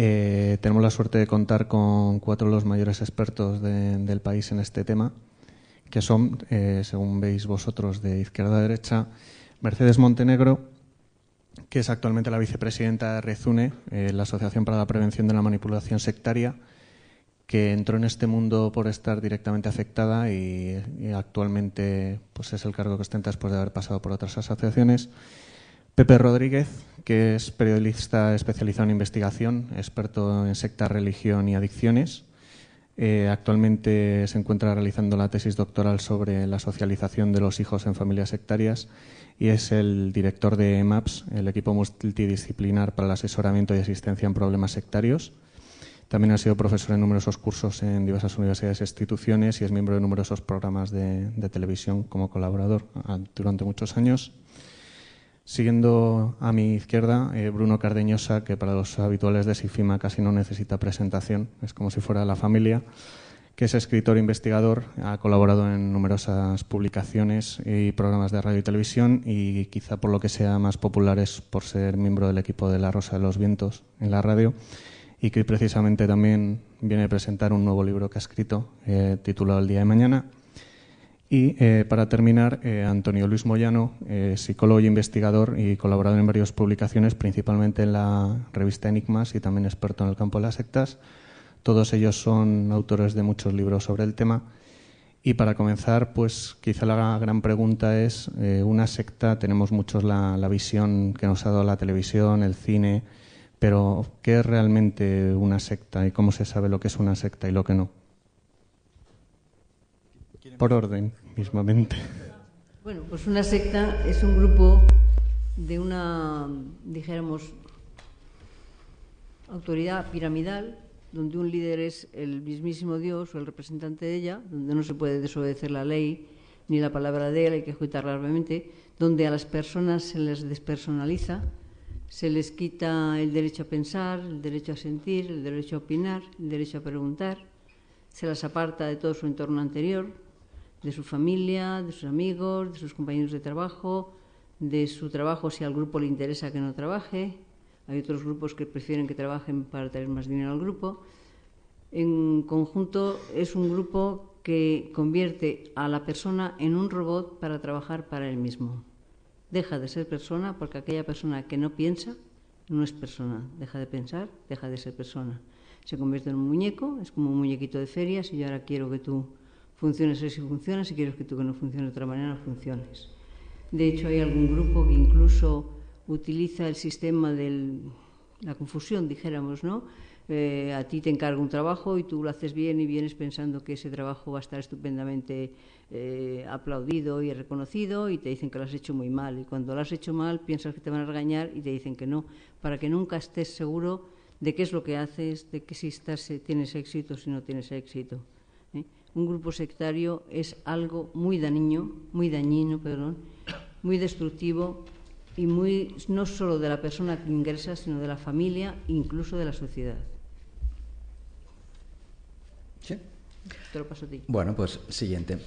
Tenemos la suerte de contar con 4 de los mayores expertos del país en este tema, que son, según veis vosotros, de izquierda a derecha, Mercedes Montenegro, que es actualmente la vicepresidenta de REZUNE, la Asociación para la Prevención de la Manipulación Sectaria, que entró en este mundo por estar directamente afectada y actualmente pues es el cargo que ostenta después de haber pasado por otras asociaciones. Pepe Rodríguez, que es periodista especializado en investigación, experto en secta, religión y adicciones. Actualmente se encuentra realizando la tesis doctoral sobre la socialización de los hijos en familias sectarias y es el director de EMAPS, el equipo multidisciplinar para el asesoramiento y asistencia en problemas sectarios. También ha sido profesor en numerosos cursos en diversas universidades e instituciones y es miembro de numerosos programas de televisión como colaborador durante muchos años. Siguiendo a mi izquierda, Bruno Cardeñosa, que para los habituales de SIFIMA casi no necesita presentación, es como si fuera la familia, que es escritor e investigador, ha colaborado en numerosas publicaciones y programas de radio y televisión y quizá por lo que sea más popular es por ser miembro del equipo de La Rosa de los Vientos en la radio y que precisamente también viene a presentar un nuevo libro que ha escrito titulado El día de mañana. Y para terminar, Antonio Luis Moyano, psicólogo y investigador y colaborador en varias publicaciones, principalmente en la revista Enigmas y también experto en el campo de las sectas. Todos ellos son autores de muchos libros sobre el tema. Y para comenzar, pues quizá la gran pregunta es, una secta, tenemos muchos la visión que nos ha dado la televisión, el cine, pero ¿qué es realmente una secta y cómo se sabe lo que es una secta y lo que no? Por orden, mismamente. Bueno, pues una secta es un grupo de una, dijéramos, autoridad piramidal, donde un líder es el mismísimo Dios o el representante de ella, donde no se puede desobedecer la ley ni la palabra de él, hay que ejecutarla gravemente, donde a las personas se les despersonaliza, se les quita el derecho a pensar, el derecho a sentir, el derecho a opinar, el derecho a preguntar, se las aparta de todo su entorno anterior, de su familia, de sus amigos, de sus compañeros de trabajo, de su trabajo si al grupo le interesa que no trabaje. Hay otros grupos que prefieren que trabajen para traer más dinero al grupo. En conjunto es un grupo que convierte a la persona en un robot para trabajar para él mismo. Deja de ser persona porque aquella persona que no piensa no es persona. Deja de pensar, deja de ser persona. Se convierte en un muñeco, es como un muñequito de feria. Si yo ahora quiero que tú funciones así funcionas, si quieres que tú que no funcione de otra manera, no funciones. De hecho, hay algún grupo que incluso utiliza el sistema de la confusión, dijéramos, ¿no? A ti te encarga un trabajo y tú lo haces bien y vienes pensando que ese trabajo va a estar estupendamente aplaudido y reconocido y te dicen que lo has hecho muy mal. Y cuando lo has hecho mal piensas que te van a regañar y te dicen que no, para que nunca estés seguro de qué es lo que haces, de que si tienes éxito o si no tienes éxito. Un grupo sectario es algo muy dañino, muy destructivo y no solo de la persona que ingresa, sino de la familia, incluso de la sociedad. ¿Sí? Te lo paso a ti. Bueno, pues siguiente.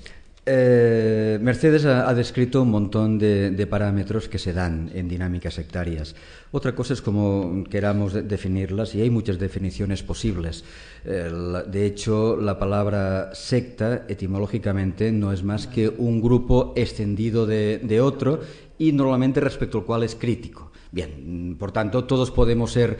Mercedes ha descrito un montón de parámetros que se dan en dinámicas sectarias. Otra cosa es cómo queramos definirlas y hay muchas definiciones posibles. De hecho, la palabra secta etimológicamente no es más que un grupo extendido de otro y normalmente respecto al cual es crítico. Bien, por tanto, todos podemos ser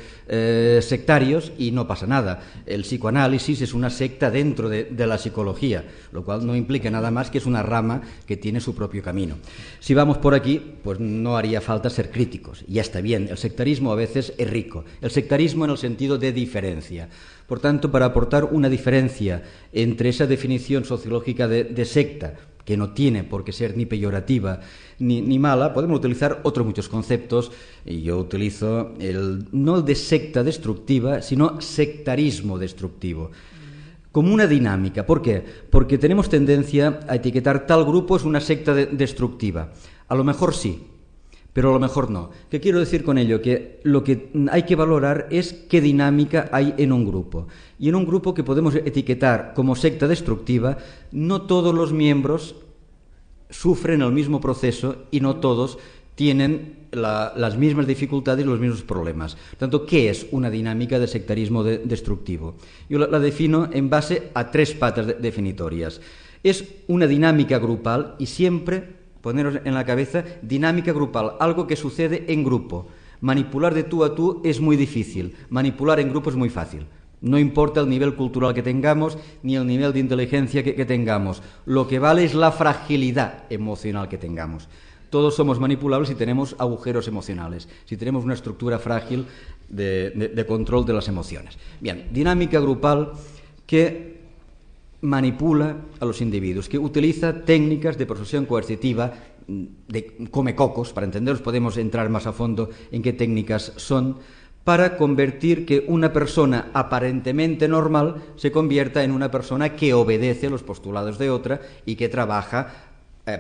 sectarios y no pasa nada. El psicoanálisis es una secta dentro de la psicología, lo cual no implica nada más que es una rama que tiene su propio camino. Si vamos por aquí, pues no haría falta ser críticos. Ya está bien, el sectarismo a veces es rico. El sectarismo en el sentido de diferencia. Por tanto, para aportar una diferencia entre esa definición sociológica de secta, que no tiene por qué ser ni peyorativa ni mala, podemos utilizar otros muchos conceptos, y yo utilizo no el de secta destructiva, sino sectarismo destructivo, como una dinámica. ¿Por qué? Porque tenemos tendencia a etiquetar tal grupo es una secta destructiva. A lo mejor sí, pero a lo mejor no. ¿Qué quiero decir con ello? Que lo que hay que valorar es qué dinámica hay en un grupo. Y en un grupo que podemos etiquetar como secta destructiva, no todos los miembros sufren el mismo proceso y no todos tienen las mismas dificultades y los mismos problemas. Por tanto, ¿qué es una dinámica de sectarismo destructivo? Yo la defino en base a 3 patas definitorias. Es una dinámica grupal, y siempre poneros en la cabeza, dinámica grupal, algo que sucede en grupo. Manipular de tú a tú es muy difícil, manipular en grupo es muy fácil. No importa el nivel cultural que tengamos, ni el nivel de inteligencia que tengamos. Lo que vale es la fragilidad emocional que tengamos. Todos somos manipulables si tenemos agujeros emocionales, si tenemos una estructura frágil de control de las emociones. Bien, dinámica grupal que manipula a los individuos, que utiliza técnicas de persuasión coercitiva, de comecocos, para entenderos podemos entrar más a fondo en qué técnicas son, para convertir que una persona aparentemente normal se convierta en una persona que obedece los postulados de otra y que trabaja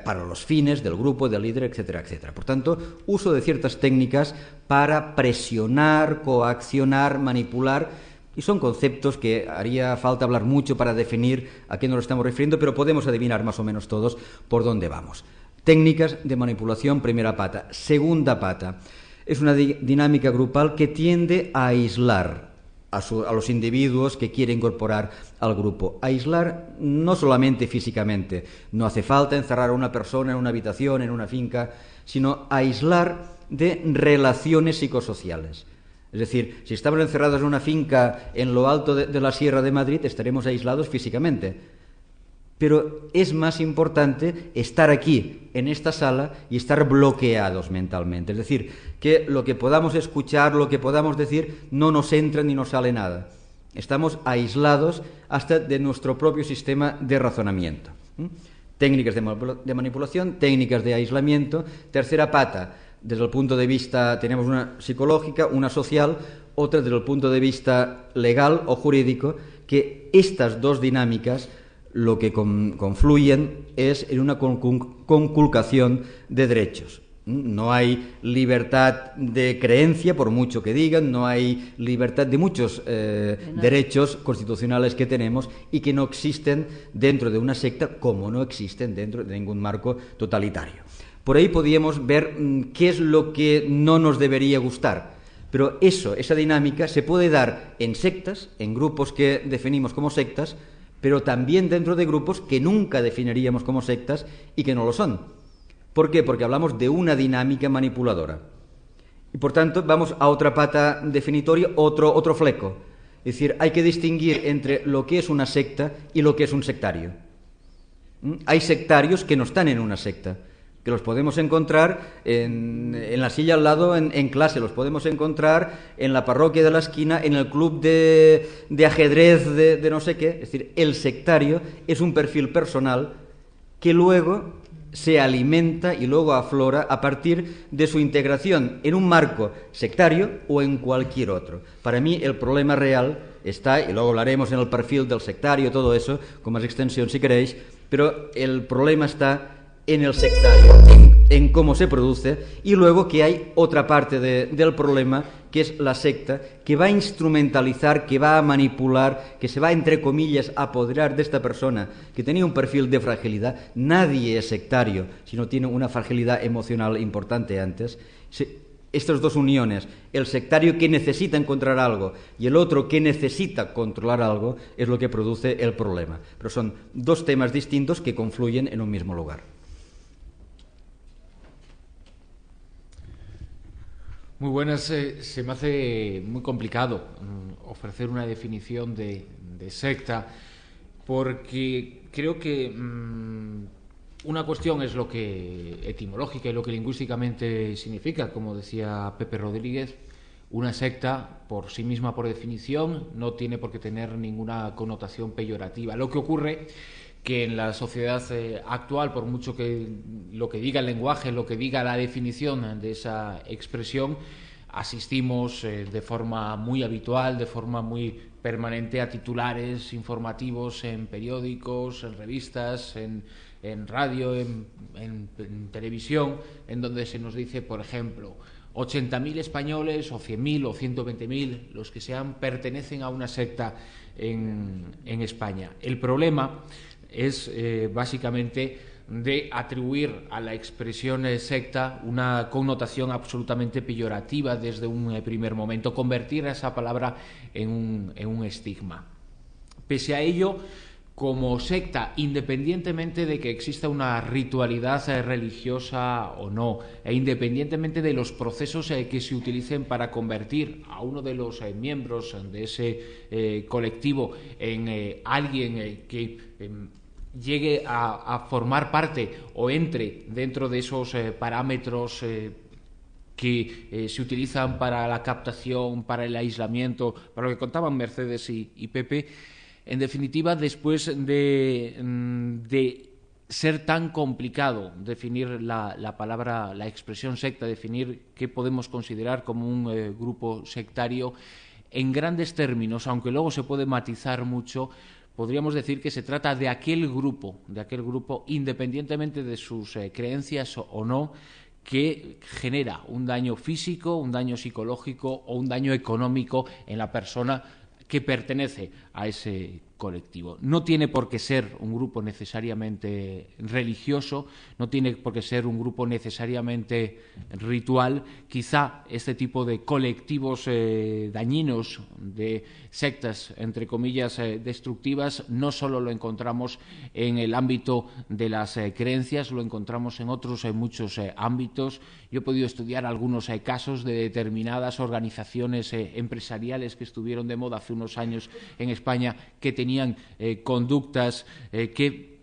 para los fines del grupo, del líder, etcétera, etcétera. Por tanto, uso de ciertas técnicas para presionar, coaccionar, manipular, y son conceptos que haría falta hablar mucho para definir a qué nos estamos refiriendo, pero podemos adivinar más o menos todos por dónde vamos. Técnicas de manipulación, primera pata. Segunda pata, es una dinámica grupal que tiende a aislar a los individuos que quiere incorporar al grupo. Aislar no solamente físicamente, no hace falta encerrar a una persona en una habitación, en una finca, sino aislar de relaciones psicosociales. Es decir, si estamos encerrados en una finca en lo alto de la Sierra de Madrid, estaremos aislados físicamente. Pero es más importante estar aquí, en esta sala, y estar bloqueados mentalmente. Es decir, que lo que podamos escuchar, lo que podamos decir, no nos entra ni nos sale nada. Estamos aislados hasta de nuestro propio sistema de razonamiento. Técnicas de manipulación, técnicas de aislamiento. Tercera pata, desde el punto de vista, tenemos una psicológica, una social, otra desde el punto de vista legal o jurídico, que estas dos dinámicas lo que confluyen es en una conculcación de derechos. No hay libertad de creencia, por mucho que digan, no hay libertad de muchos derechos constitucionales que tenemos y que no existen dentro de una secta, como no existen dentro de ningún marco totalitario. Por ahí podríamos ver qué es lo que no nos debería gustar. Pero esa dinámica se puede dar en sectas, en grupos que definimos como sectas, pero también dentro de grupos que nunca definiríamos como sectas y que no lo son. ¿Por qué? Porque hablamos de una dinámica manipuladora. Y por tanto vamos a otra pata definitoria, otro fleco. Es decir, hay que distinguir entre lo que es una secta y lo que es un sectario. Hay sectarios que no están en una secta, que los podemos encontrar en la silla al lado en clase, los podemos encontrar en la parroquia de la esquina, en el club de ajedrez de no sé qué. Es decir, el sectario es un perfil personal que luego se alimenta y luego aflora a partir de su integración en un marco sectario o en cualquier otro. Para mí el problema real está, y luego hablaremos en el perfil del sectario, todo eso, con más extensión si queréis, pero el problema está en el sectario, en cómo se produce, y luego que hay otra parte del problema, que es la secta, que va a instrumentalizar, que va a manipular, que se va, entre comillas, a apoderar de esta persona que tenía un perfil de fragilidad. Nadie es sectario si no tiene una fragilidad emocional importante antes. Estas dos uniones, el sectario que necesita encontrar algo y el otro que necesita controlar algo, es lo que produce el problema. Pero son dos temas distintos que confluyen en un mismo lugar. Muy buenas. Se me hace muy complicado ofrecer una definición de secta, porque creo que una cuestión es lo que etimológica y lo que lingüísticamente significa. Como decía Pepe Rodríguez, una secta por sí misma, por definición, no tiene por qué tener ninguna connotación peyorativa. Lo que ocurre que en la sociedad actual, por mucho que lo que diga el lenguaje, lo que diga la definición de esa expresión, asistimos de forma muy habitual, de forma muy permanente a titulares informativos en periódicos, en revistas, en radio, en televisión, en donde se nos dice, por ejemplo, 80.000 españoles o 100.000 o 120.000, los que sean, pertenecen a una secta en España. El problema es básicamente de atribuir a la expresión secta una connotación absolutamente peyorativa desde un primer momento, convertir esa palabra en un estigma. Pese a ello, como secta, independientemente de que exista una ritualidad religiosa o no, e independientemente de los procesos que se utilicen para convertir a uno de los miembros de ese colectivo en alguien que llegue a formar parte o entre dentro de esos parámetros que se utilizan para la captación, para el aislamiento, para lo que contaban Mercedes y Pepe. En definitiva, después de ser tan complicado definir la palabra, la expresión secta, definir qué podemos considerar como un grupo sectario, en grandes términos, aunque luego se puede matizar mucho, podríamos decir que se trata de aquel grupo, independientemente de sus creencias o no, que genera un daño físico, un daño psicológico o un daño económico en la persona que pertenece a ese colectivo. No tiene por qué ser un grupo necesariamente religioso, no tiene por qué ser un grupo necesariamente ritual. Quizá este tipo de colectivos dañinos, de sectas, entre comillas, destructivas, no solo lo encontramos en el ámbito de las creencias, lo encontramos en otros muchos ámbitos. Yo he podido estudiar algunos casos de determinadas organizaciones empresariales que estuvieron de moda hace unos años en España, que tenían conductas que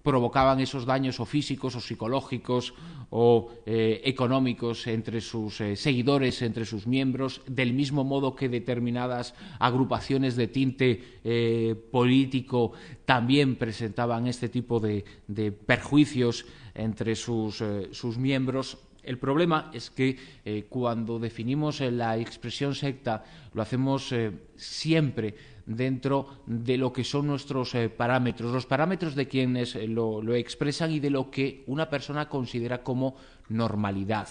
provocaban esos daños o físicos o psicológicos o económicos entre sus seguidores, entre sus miembros, del mismo modo que determinadas agrupaciones de tinte político también presentaban este tipo de perjuicios entre sus miembros. El problema es que cuando definimos la expresión secta lo hacemos siempre dentro de lo que son nuestros parámetros, los parámetros de quienes lo expresan y de lo que una persona considera como normalidad.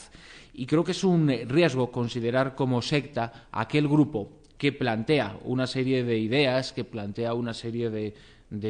Y creo que es un riesgo considerar como secta aquel grupo que plantea una serie de ideas, que plantea una serie de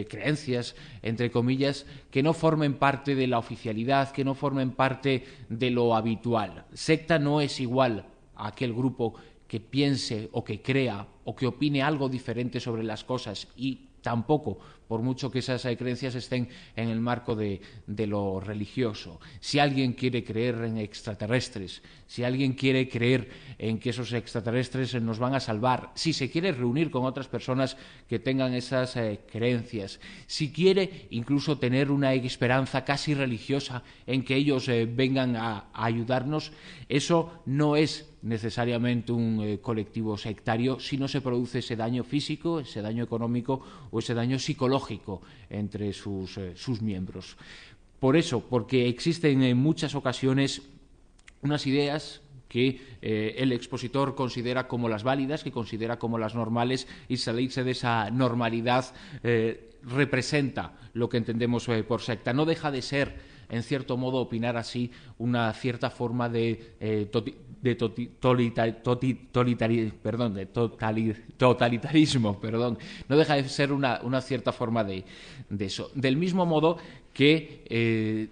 creencias, entre comillas, que no formen parte de la oficialidad, que no formen parte de lo habitual. Secta no es igual a aquel grupo que piense o que crea o que opine algo diferente sobre las cosas, y tampoco, por mucho que esas creencias estén en el marco de lo religioso. Si alguien quiere creer en extraterrestres, si alguien quiere creer en que esos extraterrestres nos van a salvar, si se quiere reunir con otras personas que tengan esas creencias, si quiere incluso tener una esperanza casi religiosa en que ellos vengan a ayudarnos, eso no es necesariamente un colectivo sectario si no se produce ese daño físico, ese daño económico o ese daño psicológico entre sus miembros. Por eso, porque existen en muchas ocasiones unas ideas que el expositor considera como las válidas, que considera como las normales, y salirse de esa normalidad representa lo que entendemos por secta. No deja de ser, en cierto modo, opinar así, una cierta forma de totalitarismo, no deja de ser una cierta forma de eso. Del mismo modo que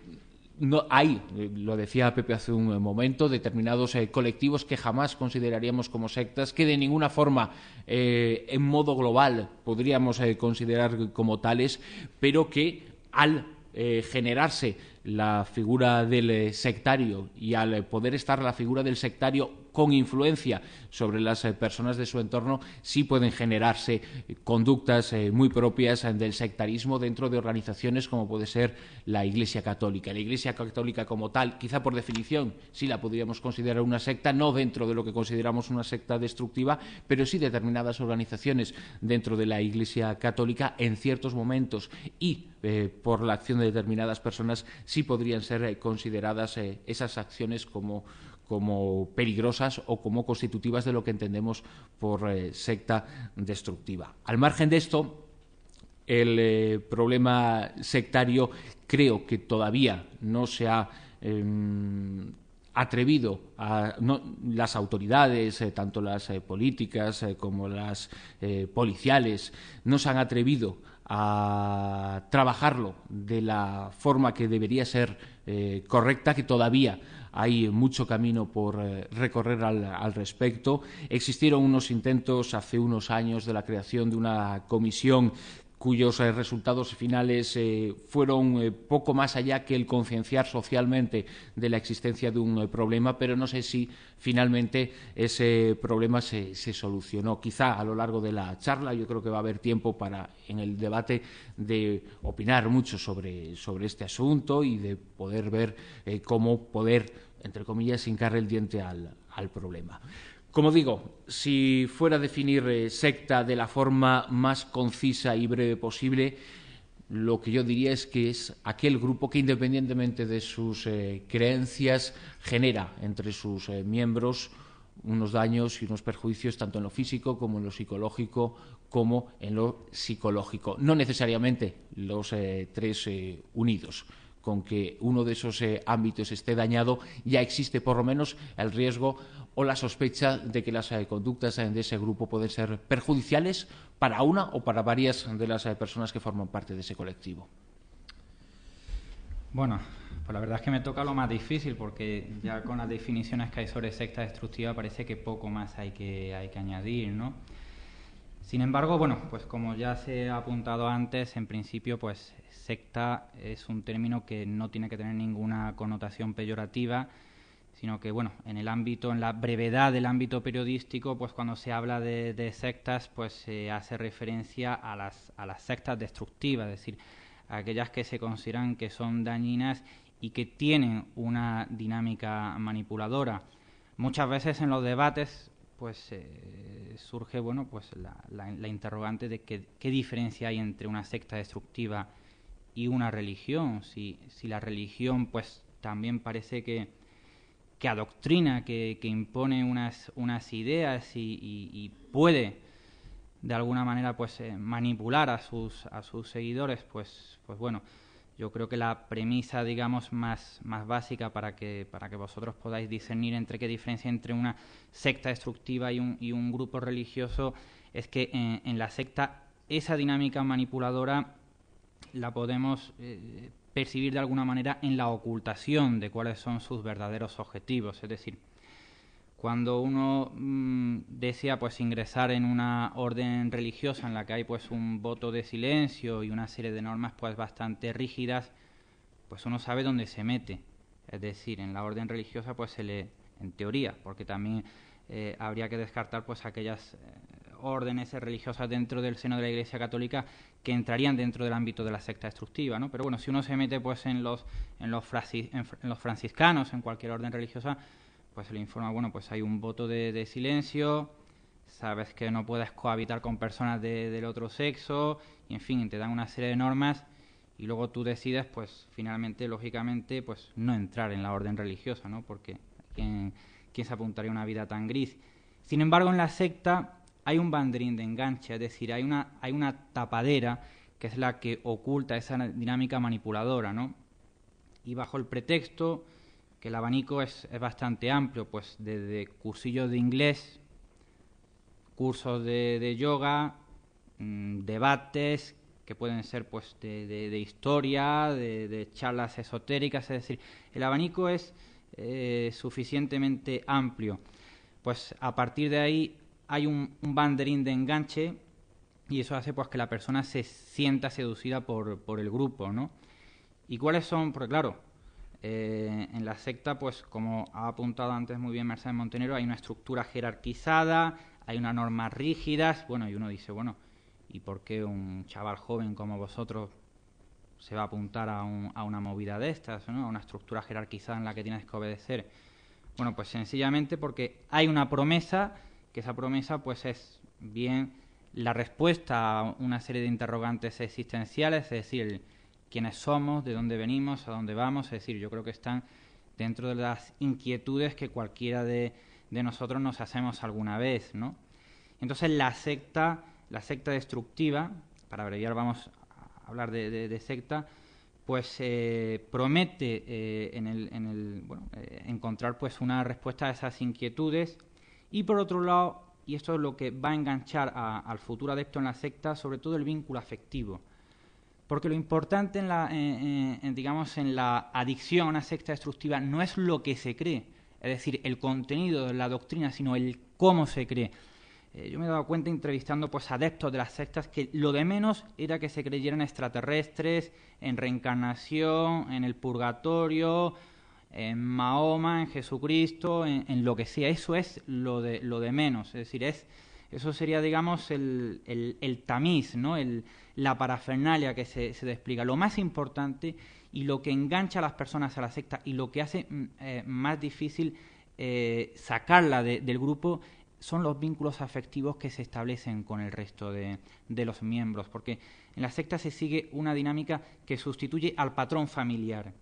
no hay, lo decía Pepe hace un momento, determinados colectivos que jamás consideraríamos como sectas, que de ninguna forma en modo global podríamos considerar como tales, pero que al generarse la figura del sectario y al poder estar la figura del sectario con influencia sobre las personas de su entorno, sí pueden generarse conductas muy propias del sectarismo dentro de organizaciones como puede ser la Iglesia Católica. La Iglesia Católica como tal, quizá por definición, sí la podríamos considerar una secta, no dentro de lo que consideramos una secta destructiva, pero sí determinadas organizaciones dentro de la Iglesia Católica en ciertos momentos y por la acción de determinadas personas sí podrían ser consideradas esas acciones como peligrosas o como constitutivas de lo que entendemos por secta destructiva. Al margen de esto, el problema sectario creo que todavía no se ha atrevido las autoridades, tanto las políticas como las policiales, no se han atrevido a trabajarlo de la forma que debería ser correcta, que todavía hay mucho camino por recorrer al respecto. Existieron unos intentos hace unos años de la creación de una comisión cuyos resultados finales fueron poco más allá que el concienciar socialmente de la existencia de un problema, pero no sé si finalmente ese problema se solucionó. Quizá a lo largo de la charla yo creo que va a haber tiempo para, en el debate, de opinar mucho sobre este asunto y de poder ver cómo poder, entre comillas, hincar el diente al problema. Como digo, si fuera a definir secta de la forma más concisa y breve posible, lo que yo diría es que es aquel grupo que, independientemente de sus creencias, genera entre sus miembros unos daños y unos perjuicios tanto en lo físico como en lo psicológico como en lo psicológico. No necesariamente los tres unidos. Con que uno de esos ámbitos esté dañado, ya existe por lo menos el riesgo o la sospecha de que las conductas de ese grupo pueden ser perjudiciales para una o para varias de las personas que forman parte de ese colectivo. Bueno, pues la verdad es que me toca lo más difícil, porque ya con las definiciones que hay sobre secta destructiva parece que poco más hay que añadir, ¿no? Sin embargo, bueno, pues como ya se ha apuntado antes, en principio, pues secta es un término que no tiene que tener ninguna connotación peyorativa, sino que, bueno, en la brevedad del ámbito periodístico, pues cuando se habla de sectas, pues se hace referencia a las sectas destructivas, es decir, a aquellas que se consideran que son dañinas y que tienen una dinámica manipuladora. Muchas veces en los debates pues surge, bueno, pues la interrogante de qué diferencia hay entre una secta destructiva y una religión. Si la religión pues también parece que adoctrina, que impone unas ideas y puede de alguna manera pues manipular a sus seguidores, pues bueno, yo creo que la premisa, digamos, más básica para que vosotros podáis discernir entre qué diferencia entre una secta destructiva y un grupo religioso es que en la secta esa dinámica manipuladora la podemos percibir de alguna manera en la ocultación de cuáles son sus verdaderos objetivos. Es decir, cuando uno desea pues ingresar en una orden religiosa en la que hay pues un voto de silencio y una serie de normas pues bastante rígidas, pues uno sabe dónde se mete. Es decir, en la orden religiosa pues en teoría, porque también habría que descartar pues aquellas órdenes religiosas dentro del seno de la Iglesia Católica que entrarían dentro del ámbito de la secta destructiva, ¿no? Pero bueno, si uno se mete pues en los franciscanos, en cualquier orden religiosa, pues se le informa, bueno, pues hay un voto de silencio, sabes que no puedes cohabitar con personas del otro sexo, y en fin, te dan una serie de normas y luego tú decides, pues finalmente, lógicamente, pues no entrar en la orden religiosa, ¿no? Porque ¿quién se apuntaría a una vida tan gris? Sin embargo, en la secta hay un banderín de enganche, es decir, hay una tapadera que es la que oculta esa dinámica manipuladora, ¿no? Y bajo el pretexto que el abanico es bastante amplio, pues desde cursillos de inglés, cursos de yoga, debates que pueden ser pues de historia, de charlas esotéricas, es decir, el abanico es suficientemente amplio. Pues a partir de ahí hay un banderín de enganche y eso hace pues que la persona se sienta seducida por el grupo, ¿no? ¿Y cuáles son? Porque claro, en la secta, pues como ha apuntado antes muy bien Mercedes Montenegro, hay una estructura jerarquizada, hay unas normas rígidas, bueno, y uno dice, bueno, ¿y por qué un chaval joven como vosotros se va a apuntar a una movida de estas, ¿no? A una estructura jerarquizada en la que tienes que obedecer? Bueno, pues sencillamente porque hay una promesa, que esa promesa pues es bien la respuesta a una serie de interrogantes existenciales, es decir, quiénes somos, de dónde venimos, a dónde vamos, es decir, yo creo que están dentro de las inquietudes que cualquiera de nosotros nos hacemos alguna vez, ¿no? Entonces la secta destructiva, para abreviar vamos a hablar de secta, pues promete encontrar pues una respuesta a esas inquietudes y por otro lado, y esto es lo que va a enganchar al futuro adepto en la secta, sobre todo el vínculo afectivo. Porque lo importante digamos, en la adicción a una secta destructiva no es lo que se cree, es decir, el contenido de la doctrina, sino el cómo se cree. Yo me he dado cuenta entrevistando pues adeptos de las sectas que lo de menos era que se creyeran extraterrestres, en reencarnación, en el purgatorio, en Mahoma, en Jesucristo, en lo que sea. Eso es lo de menos. Es decir, eso sería, digamos, el tamiz, ¿no? La parafernalia que se despliega. Lo más importante y lo que engancha a las personas a la secta y lo que hace más difícil sacarla del grupo son los vínculos afectivos que se establecen con el resto de los miembros, porque en la secta se sigue una dinámica que sustituye al patrón familiar,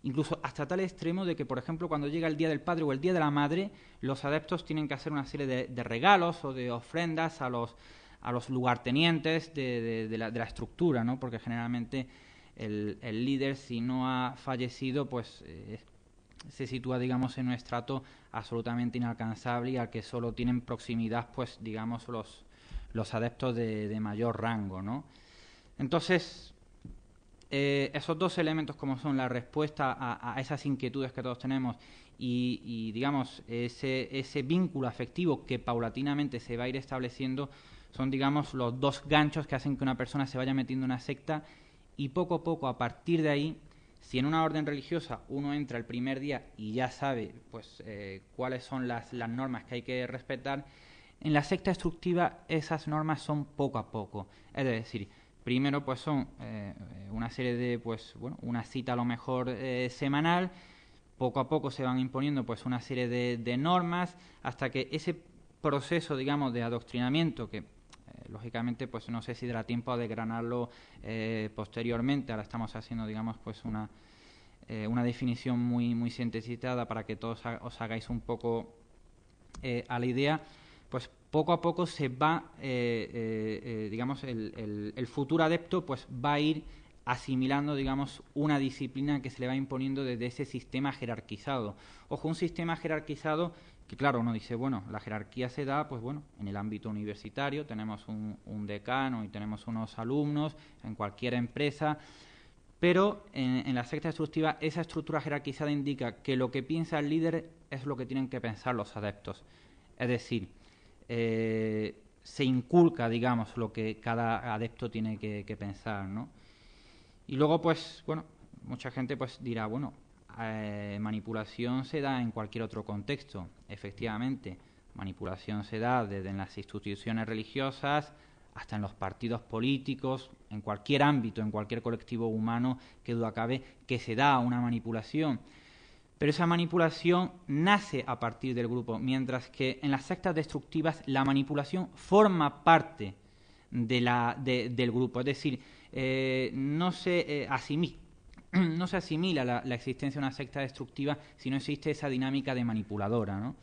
incluso hasta tal extremo de que, por ejemplo, cuando llega el Día del Padre o el Día de la Madre, los adeptos tienen que hacer una serie de regalos o de ofrendas a los lugartenientes de la estructura, ¿no? Porque generalmente el líder, si no ha fallecido, pues se sitúa, digamos, en un estrato absolutamente inalcanzable y al que solo tienen proximidad, pues, digamos, los adeptos de mayor rango, ¿no? Entonces, esos dos elementos, como son la respuesta a esas inquietudes que todos tenemos y digamos, ese vínculo afectivo que paulatinamente se va a ir estableciendo, son, digamos, los dos ganchos que hacen que una persona se vaya metiendo en una secta y poco a poco, a partir de ahí, si en una orden religiosa uno entra el primer día y ya sabe pues cuáles son las normas que hay que respetar, en la secta destructiva esas normas son poco a poco. Es decir, primero pues son una serie de, pues bueno, una cita a lo mejor semanal, poco a poco se van imponiendo pues una serie de normas hasta que ese proceso, digamos, de adoctrinamiento que lógicamente pues no sé si dará tiempo a desgranarlo posteriormente. Ahora estamos haciendo, digamos, pues una definición muy sintetizada para que todos os hagáis un poco a la idea. Pues poco a poco se va, digamos, el futuro adepto pues va a ir asimilando, digamos, una disciplina que se le va imponiendo desde ese sistema jerarquizado. Ojo, un sistema jerarquizado que, claro, uno dice, bueno, la jerarquía se da, pues bueno, en el ámbito universitario tenemos un decano y tenemos unos alumnos, en cualquier empresa, pero en la secta destructiva esa estructura jerarquizada indica que lo que piensa el líder es lo que tienen que pensar los adeptos. Es decir, se inculca, digamos, lo que cada adepto tiene que pensar, ¿no? Y luego, pues, bueno, mucha gente pues dirá, bueno, manipulación se da en cualquier otro contexto. Efectivamente, manipulación se da desde en las instituciones religiosas hasta en los partidos políticos, en cualquier ámbito, en cualquier colectivo humano, que duda cabe que se da una manipulación. Pero esa manipulación nace a partir del grupo, mientras que en las sectas destructivas la manipulación forma parte del grupo. Es decir, no se asimila la existencia de una secta destructiva si no existe esa dinámica de manipuladora, ¿no?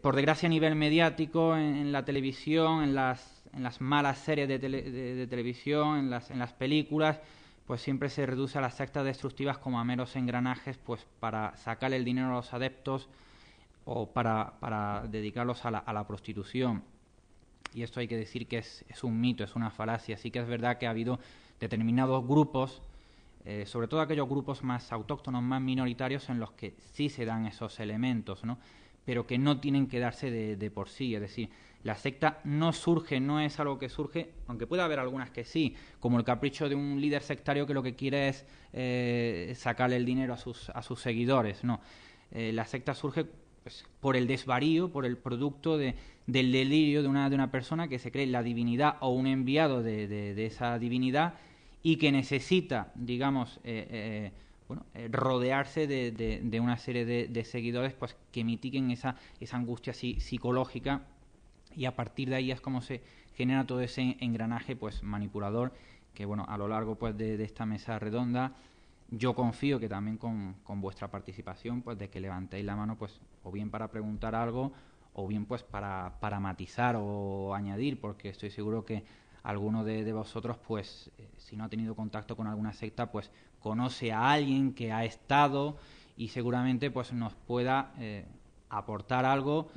Por desgracia, a nivel mediático, en la televisión, en las malas series de televisión, en las películas, pues siempre se reduce a las sectas destructivas como a meros engranajes pues para sacarle el dinero a los adeptos o para dedicarlos a la prostitución. Y esto hay que decir que es un mito, es una falacia. Sí que es verdad que ha habido determinados grupos, sobre todo aquellos grupos más autóctonos, más minoritarios, en los que sí se dan esos elementos, ¿no? Pero que no tienen que darse de por sí. Es decir, la secta no es algo que surge, aunque pueda haber algunas que sí, como el capricho de un líder sectario que lo que quiere es sacarle el dinero a sus seguidores. No, la secta surge pues por el desvarío, por el producto del delirio de una persona que se cree la divinidad o un enviado de esa divinidad y que necesita, digamos, rodearse de una serie de seguidores pues que mitiguen esa angustia psicológica, y a partir de ahí es como se genera todo ese engranaje pues manipulador que, bueno, a lo largo pues de esta mesa redonda yo confío que también con vuestra participación pues de que levantéis la mano pues o bien para preguntar algo o bien pues para matizar o añadir, porque estoy seguro que alguno de vosotros pues si no ha tenido contacto con alguna secta pues conoce a alguien que ha estado y seguramente pues nos pueda aportar algo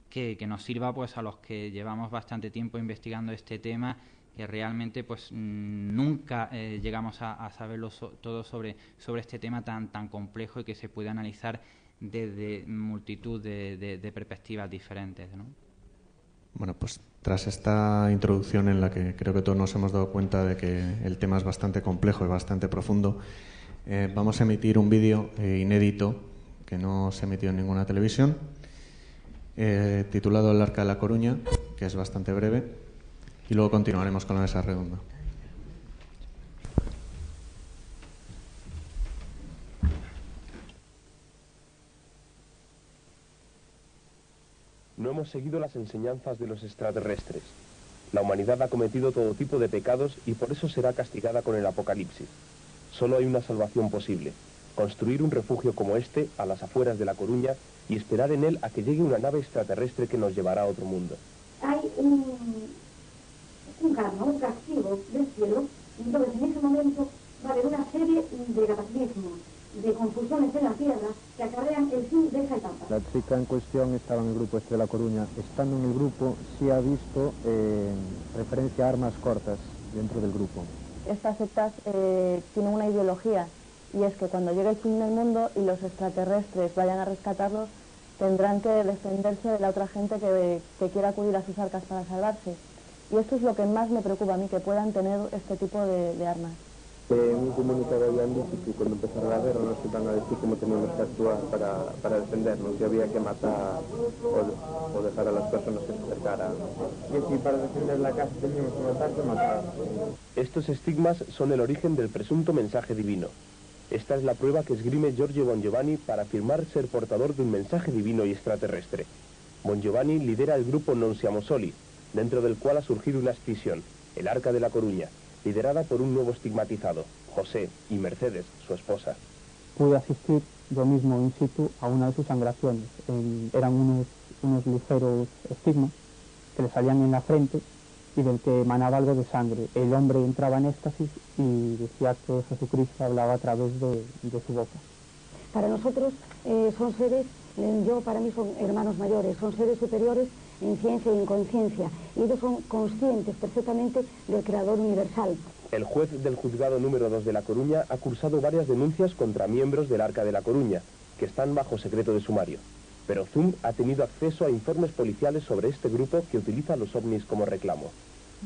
que nos sirva pues a los que llevamos bastante tiempo investigando este tema que realmente pues nunca llegamos a saberlo todo sobre este tema tan complejo y que se puede analizar desde multitud de perspectivas diferentes, ¿no? Bueno, pues tras esta introducción en la que creo que todos nos hemos dado cuenta de que el tema es bastante complejo y bastante profundo, vamos a emitir un vídeo inédito que no se emitió en ninguna televisión, titulado El Arca de la Coruña, que es bastante breve, y luego continuaremos con la mesa redonda. No hemos seguido las enseñanzas de los extraterrestres. La humanidad ha cometido todo tipo de pecados y por eso será castigada con el apocalipsis. Solo hay una salvación posible: construir un refugio como este a las afueras de La Coruña y esperar en él a que llegue una nave extraterrestre que nos llevará a otro mundo. Hay un karma, un castigo del cielo, y entonces en ese momento va a haber una serie de cataclismos, de confusiones en la tierra que acarrean el fin de esa etapa. La chica en cuestión estaba en el grupo este de La Coruña. Estando en el grupo, sí ha visto referencia a armas cortas dentro del grupo. Estas sectas tienen una ideología, y es que cuando llegue el fin del mundo y los extraterrestres vayan a rescatarlos, tendrán que defenderse de la otra gente que quiera acudir a sus arcas para salvarse. Y esto es lo que más me preocupa a mí, que puedan tener este tipo de armas. Un comunicado habían dicho que cuando empezara la guerra nos iban a decir cómo teníamos que actuar para defendernos, que había que matar o dejar a las personas que se acercaran. Y así para defender la casa teníamos que matar, que matar. Estos estigmas son el origen del presunto mensaje divino. Esta es la prueba que esgrime Giorgio Bongiovanni para afirmar ser portador de un mensaje divino y extraterrestre. Bongiovanni lidera el grupo Non Siamo Soli, dentro del cual ha surgido una escisión, el Arca de la Coruña, liderada por un nuevo estigmatizado, José, y Mercedes, su esposa. Pude asistir yo mismo in situ a una de sus sangraciones. Eran unos ligeros estigmas que le salían en la frente y del que emanaba algo de sangre. El hombre entraba en éxtasis y decía que Jesucristo hablaba a través de su boca. Para nosotros son seres, para mí son hermanos mayores, son seres superiores en ciencia y en conciencia, y ellos son conscientes perfectamente del Creador universal. El juez del juzgado número 2 de La Coruña ha cursado varias denuncias contra miembros del Arca de la Coruña, que están bajo secreto de sumario. Pero Zoom ha tenido acceso a informes policiales sobre este grupo que utiliza los ovnis como reclamo.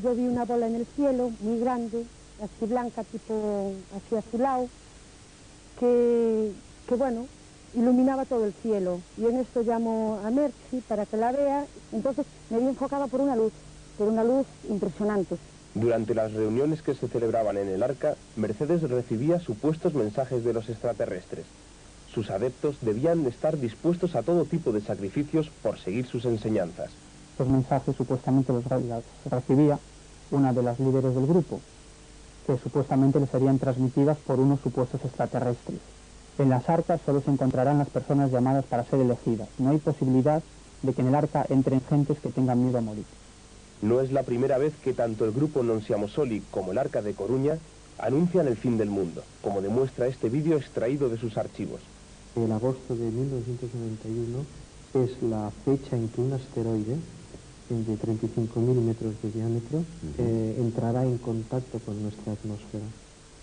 Yo vi una bola en el cielo, muy grande, así blanca, tipo así azulado, que bueno, iluminaba todo el cielo. Y en esto llamo a Merchi para que la vea. Entonces me vi enfocada por una luz impresionante. Durante las reuniones que se celebraban en el Arca, Mercedes recibía supuestos mensajes de los extraterrestres. Sus adeptos debían estar dispuestos a todo tipo de sacrificios por seguir sus enseñanzas. Los mensajes supuestamente los recibía una de las líderes del grupo, que supuestamente les serían transmitidas por unos supuestos extraterrestres. En las arcas solo se encontrarán las personas llamadas para ser elegidas. No hay posibilidad de que en el arca entren gentes que tengan miedo a morir. No es la primera vez que tanto el grupo Non Siamo Soli como el Arca de Coruña anuncian el fin del mundo, como demuestra este vídeo extraído de sus archivos. En agosto de 1991 es la fecha en que un asteroide de 35.000 metros de diámetro entrará en contacto con nuestra atmósfera.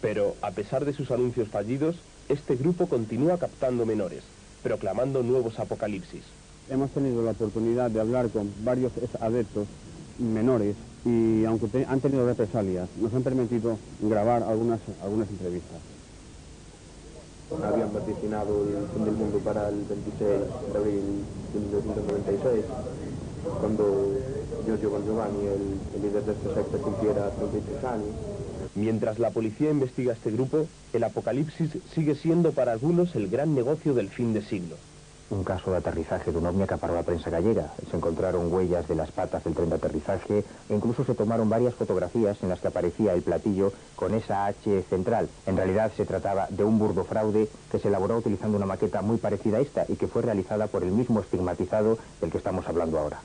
Pero, a pesar de sus anuncios fallidos, este grupo continúa captando menores, proclamando nuevos apocalipsis. Hemos tenido la oportunidad de hablar con varios adeptos menores y aunque han tenido represalias, nos han permitido grabar algunas entrevistas. Habían vaticinado el fin del mundo para el 26 de abril de 1996, cuando Giorgio Bongiovanni, el líder de esta secta, cumpliera 33 años. Mientras la policía investiga este grupo, el apocalipsis sigue siendo para algunos el gran negocio del fin de siglo. Un caso de aterrizaje de un ovni acaparó la prensa gallega. Se encontraron huellas de las patas del tren de aterrizaje e incluso se tomaron varias fotografías en las que aparecía el platillo con esa H central. En realidad se trataba de un burdo fraude que se elaboró utilizando una maqueta muy parecida a esta y que fue realizada por el mismo estigmatizado del que estamos hablando ahora.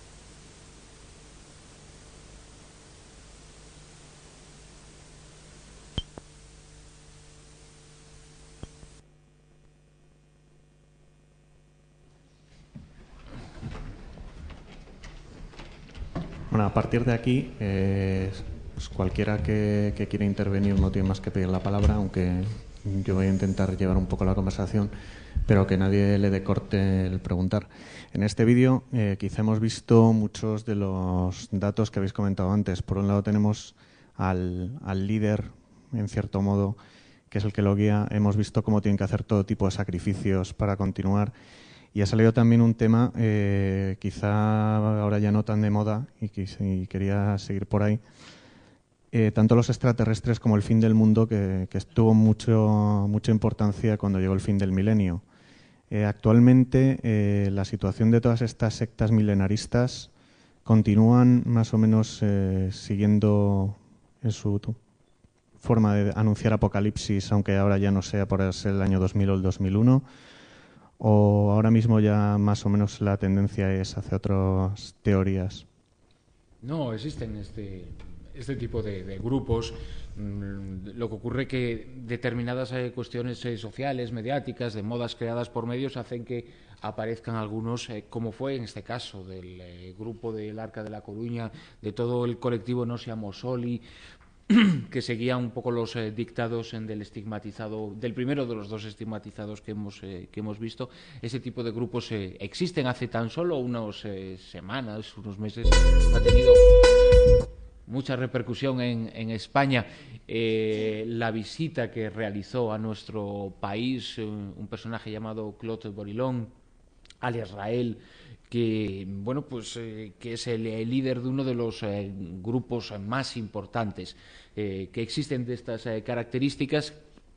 Bueno, a partir de aquí pues cualquiera que quiera intervenir no tiene más que pedir la palabra, aunque yo voy a intentar llevar un poco la conversación, pero que nadie le dé corte el preguntar. En este vídeo quizá hemos visto muchos de los datos que habéis comentado antes. Por un lado tenemos al líder, en cierto modo, que es el que lo guía. Hemos visto cómo tienen que hacer todo tipo de sacrificios para continuar. Y ha salido también un tema, quizá ahora ya no tan de moda, y quería seguir por ahí. Tanto los extraterrestres como el fin del mundo, que tuvo mucha importancia cuando llegó el fin del milenio. Actualmente la situación de todas estas sectas milenaristas continúan más o menos siguiendo en su forma de anunciar apocalipsis, aunque ahora ya no sea por ser el año 2000 o el 2001, o ahora mismo ya más o menos la tendencia es hacia otras teorías. No, existen este tipo de grupos. Lo que ocurre es que determinadas cuestiones sociales, mediáticas, de modas creadas por medios hacen que aparezcan algunos, como fue en este caso del grupo del Arca de la Coruña, de todo el colectivo No Seamos Soli, que seguía un poco los dictados del estigmatizado, del primero de los dos estigmatizados que hemos visto. Ese tipo de grupos existen. Hace tan solo unas semanas, unos meses, ha tenido mucha repercusión en España la visita que realizó a nuestro país un personaje llamado Claude Borilón, alias Rael, que bueno, pues que es el líder de uno de los grupos más importantes que existen de estas características.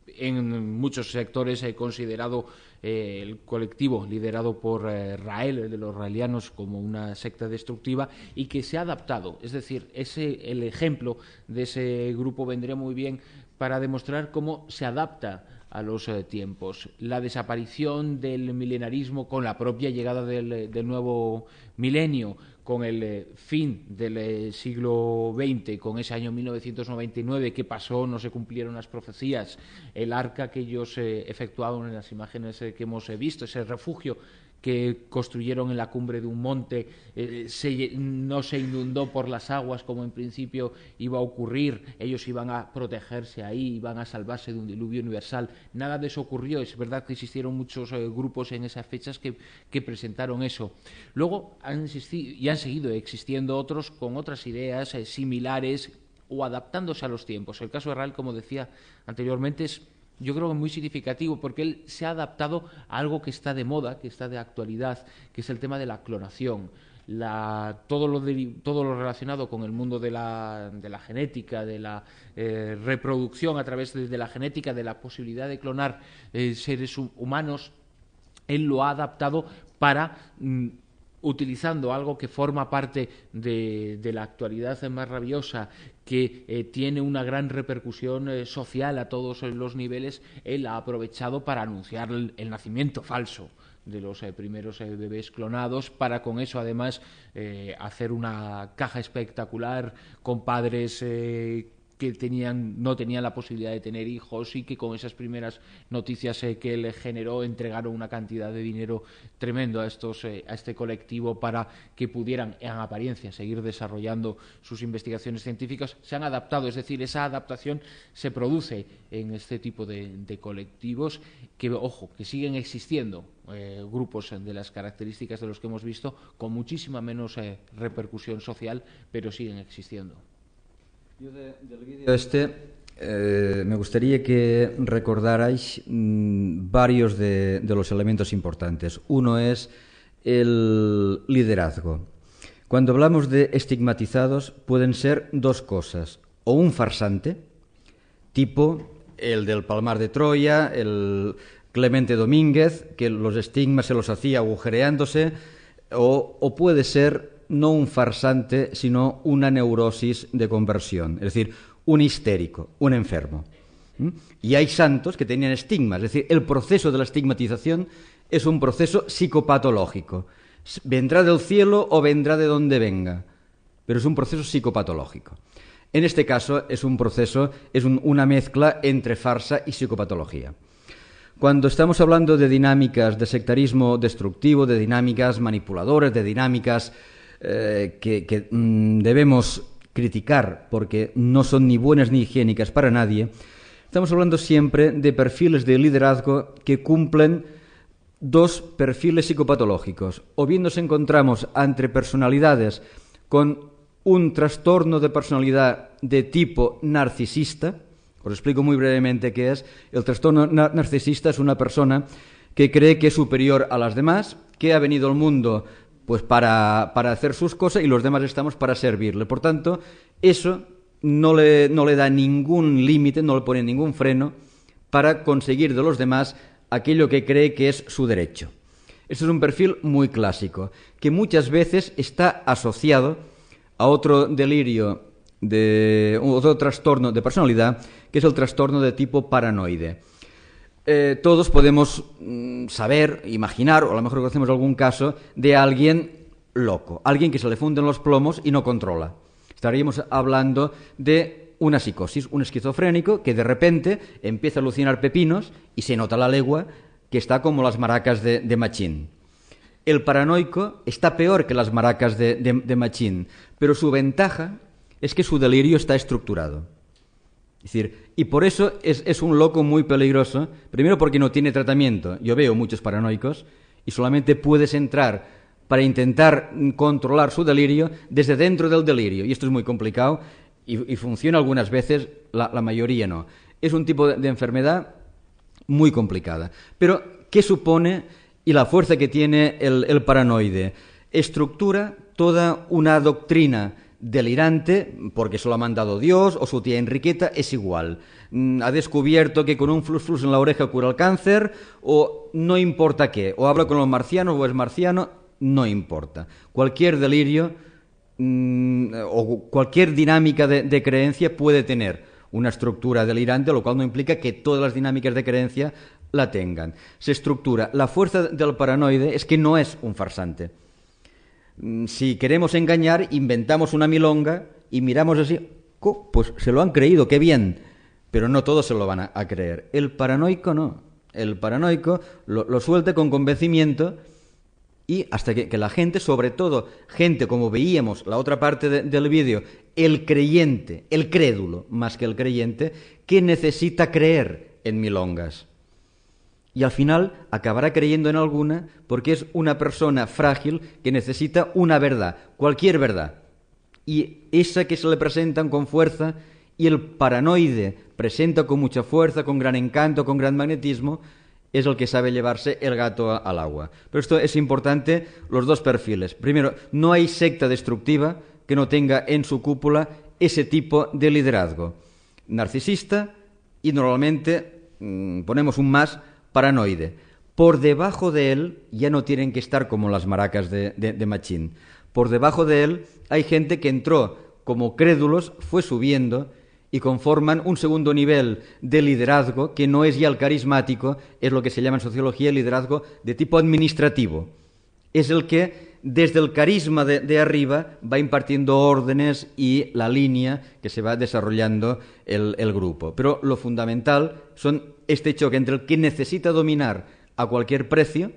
En muchos sectores he considerado el colectivo liderado por Rael, el de los raelianos, como una secta destructiva, y que se ha adaptado. Es decir, el ejemplo de ese grupo vendría muy bien para demostrar cómo se adapta a los tiempos. La desaparición del milenarismo con la propia llegada del nuevo milenio, con el fin del siglo XX, con ese año 1999 que pasó, no se cumplieron las profecías, el arca que ellos efectuaron en las imágenes que hemos visto, ese refugio que construyeron en la cumbre de un monte, no se inundó por las aguas como en principio iba a ocurrir, ellos iban a protegerse ahí, iban a salvarse de un diluvio universal. Nada de eso ocurrió. Es verdad que existieron muchos grupos en esas fechas que presentaron eso. Luego han seguido existiendo otros con otras ideas similares o adaptándose a los tiempos. El caso de Rael, como decía anteriormente, es, yo creo, muy significativo porque él se ha adaptado a algo que está de moda, que está de actualidad, que es el tema de la clonación. Todo lo relacionado con el mundo de la genética, de la reproducción a través de la genética, de la posibilidad de clonar seres humanos, él lo ha adaptado para utilizando algo que forma parte de la actualidad más rabiosa, que tiene una gran repercusión social a todos los niveles. Él ha aprovechado para anunciar el nacimiento falso de los primeros bebés clonados, para con eso además hacer una caja espectacular con padres que no tenían la posibilidad de tener hijos, y que con esas primeras noticias que él generó entregaron una cantidad de dinero tremendo a este colectivo para que pudieran, en apariencia, seguir desarrollando sus investigaciones científicas. Se han adaptado, es decir, esa adaptación se produce en este tipo de colectivos que, ojo, que siguen existiendo grupos de las características de los que hemos visto, con muchísima menos repercusión social, pero siguen existiendo. Yo del vídeo me gustaría que recordarais varios de los elementos importantes. Uno es el liderazgo. Cuando hablamos de estigmatizados, pueden ser dos cosas: o un farsante, tipo el del Palmar de Troya, el Clemente Domínguez, que los estigmas se los hacía agujereándose, o puede ser no un farsante, sino una neurosis de conversión, es decir, un histérico, un enfermo. Y hay santos que tenían estigmas, es decir, el proceso de la estigmatización es un proceso psicopatológico. Vendrá del cielo o vendrá de donde venga, pero es un proceso psicopatológico. En este caso es un proceso, es una mezcla entre farsa y psicopatología. Cuando estamos hablando de dinámicas de sectarismo destructivo, de dinámicas manipuladoras, de dinámicas que debemos criticar porque no son ni buenas ni higiénicas para nadie, estamos hablando siempre de perfiles de liderazgo que cumplen dos perfiles psicopatológicos. O bien nos encontramos ante personalidades con un trastorno de personalidad de tipo narcisista. Os explico muy brevemente qué es. El trastorno narcisista es una persona que cree que es superior a las demás, que ha venido al mundo pues para hacer sus cosas y los demás estamos para servirle. Por tanto, eso no le da ningún límite, no le pone ningún freno para conseguir de los demás aquello que cree que es su derecho. Este es un perfil muy clásico, que muchas veces está asociado a otro delirio, otro trastorno de personalidad, que es el trastorno de tipo paranoide. Todos podemos saber, imaginar, o a lo mejor conocemos algún caso de alguien loco, alguien que se le funden los plomos y no controla. Estaríamos hablando de una psicosis, un esquizofrénico que de repente empieza a alucinar pepinos y se nota a la legua que está como las maracas de Machín. El paranoico está peor que las maracas de Machín, pero su ventaja es que su delirio está estructurado. Es decir, y por eso es un loco muy peligroso, primero porque no tiene tratamiento. Yo veo muchos paranoicos y solamente puedes entrar para intentar controlar su delirio desde dentro del delirio, y esto es muy complicado y funciona algunas veces, la mayoría no. Es un tipo de enfermedad muy complicada. Pero, ¿qué supone y la fuerza que tiene el paranoide? Estructura toda una doctrina delirante, porque se lo ha mandado Dios o su tía Enriqueta, es igual. Ha descubierto que con un flus en la oreja cura el cáncer, o no importa qué, o habla con los marcianos o es marciano, no importa. Cualquier delirio o cualquier dinámica de creencia puede tener una estructura delirante, lo cual no implica que todas las dinámicas de creencia la tengan. Se estructura. La fuerza del paranoide es que no es un farsante. Si queremos engañar, inventamos una milonga y miramos así, pues se lo han creído, qué bien, pero no todos se lo van a creer. El paranoico no. El paranoico lo suelta con convencimiento y hasta que la gente, sobre todo gente como veíamos la otra parte del vídeo, el creyente, el crédulo más que el creyente, que necesita creer en milongas. Y al final acabará creyendo en alguna porque es una persona frágil que necesita una verdad, cualquier verdad. Y esa que se le presentan con fuerza y el paranoide presenta con mucha fuerza, con gran encanto, con gran magnetismo, es el que sabe llevarse el gato al agua. Pero esto es importante, los dos perfiles. Primero, no hay secta destructiva que no tenga en su cúpula ese tipo de liderazgo. Narcisista y normalmente ponemos un más paranoide. Por debajo de él ya no tienen que estar como las maracas de Machín. Por debajo de él hay gente que entró como crédulos, fue subiendo y conforman un segundo nivel de liderazgo que no es ya el carismático, es lo que se llama en sociología el liderazgo de tipo administrativo. Es el que desde el carisma de arriba va impartiendo órdenes y la línea que se va desarrollando el grupo. Pero lo fundamental son este choque entre el que necesita dominar a cualquier precio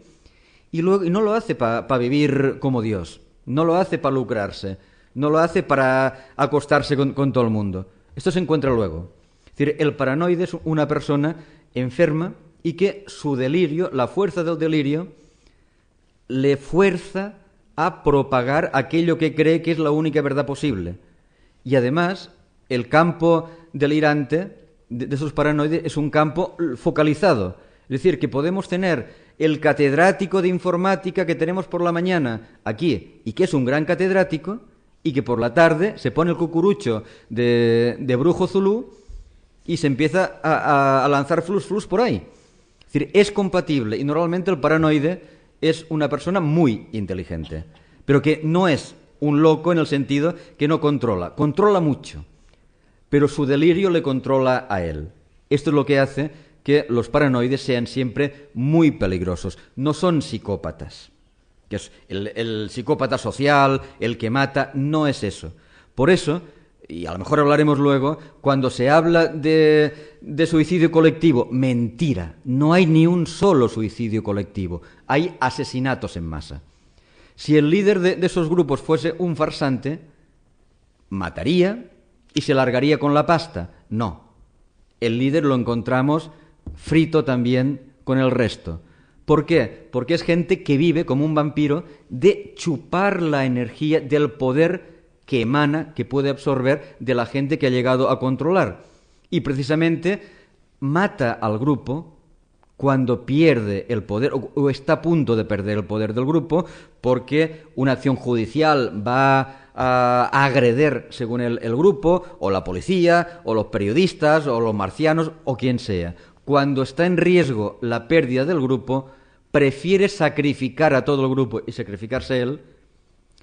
y no lo hace para vivir como Dios, no lo hace para lucrarse, no lo hace para acostarse con todo el mundo. Esto se encuentra luego. Es decir, el paranoide es una persona enferma y que su delirio, la fuerza del delirio, le fuerza a propagar aquello que cree que es la única verdad posible. Y además, el campo delirante de esos paranoides es un campo focalizado. Es decir, que podemos tener el catedrático de informática que tenemos por la mañana aquí, y que es un gran catedrático, y que por la tarde se pone el cucurucho de brujo zulú y se empieza a lanzar flus por ahí. Es decir, es compatible, y normalmente el paranoide es una persona muy inteligente, pero que no es un loco en el sentido que no controla mucho, pero su delirio le controla a él. Esto es lo que hace que los paranoides sean siempre muy peligrosos. No son psicópatas, que es el psicópata social, el que mata, no es eso. Por eso, y a lo mejor hablaremos luego, cuando se habla de suicidio colectivo, mentira, no hay ni un solo suicidio colectivo, hay asesinatos en masa. Si el líder de esos grupos fuese un farsante, mataría y se largaría con la pasta. No. El líder lo encontramos frito también con el resto. ¿Por qué? Porque es gente que vive como un vampiro de chupar la energía del poder que emana, que puede absorber de la gente que ha llegado a controlar. Y precisamente mata al grupo cuando pierde el poder o está a punto de perder el poder del grupo, porque una acción judicial va a agredir, según el grupo, o la policía, o los periodistas, o los marcianos, o quien sea. Cuando está en riesgo la pérdida del grupo, prefiere sacrificar a todo el grupo y sacrificarse él,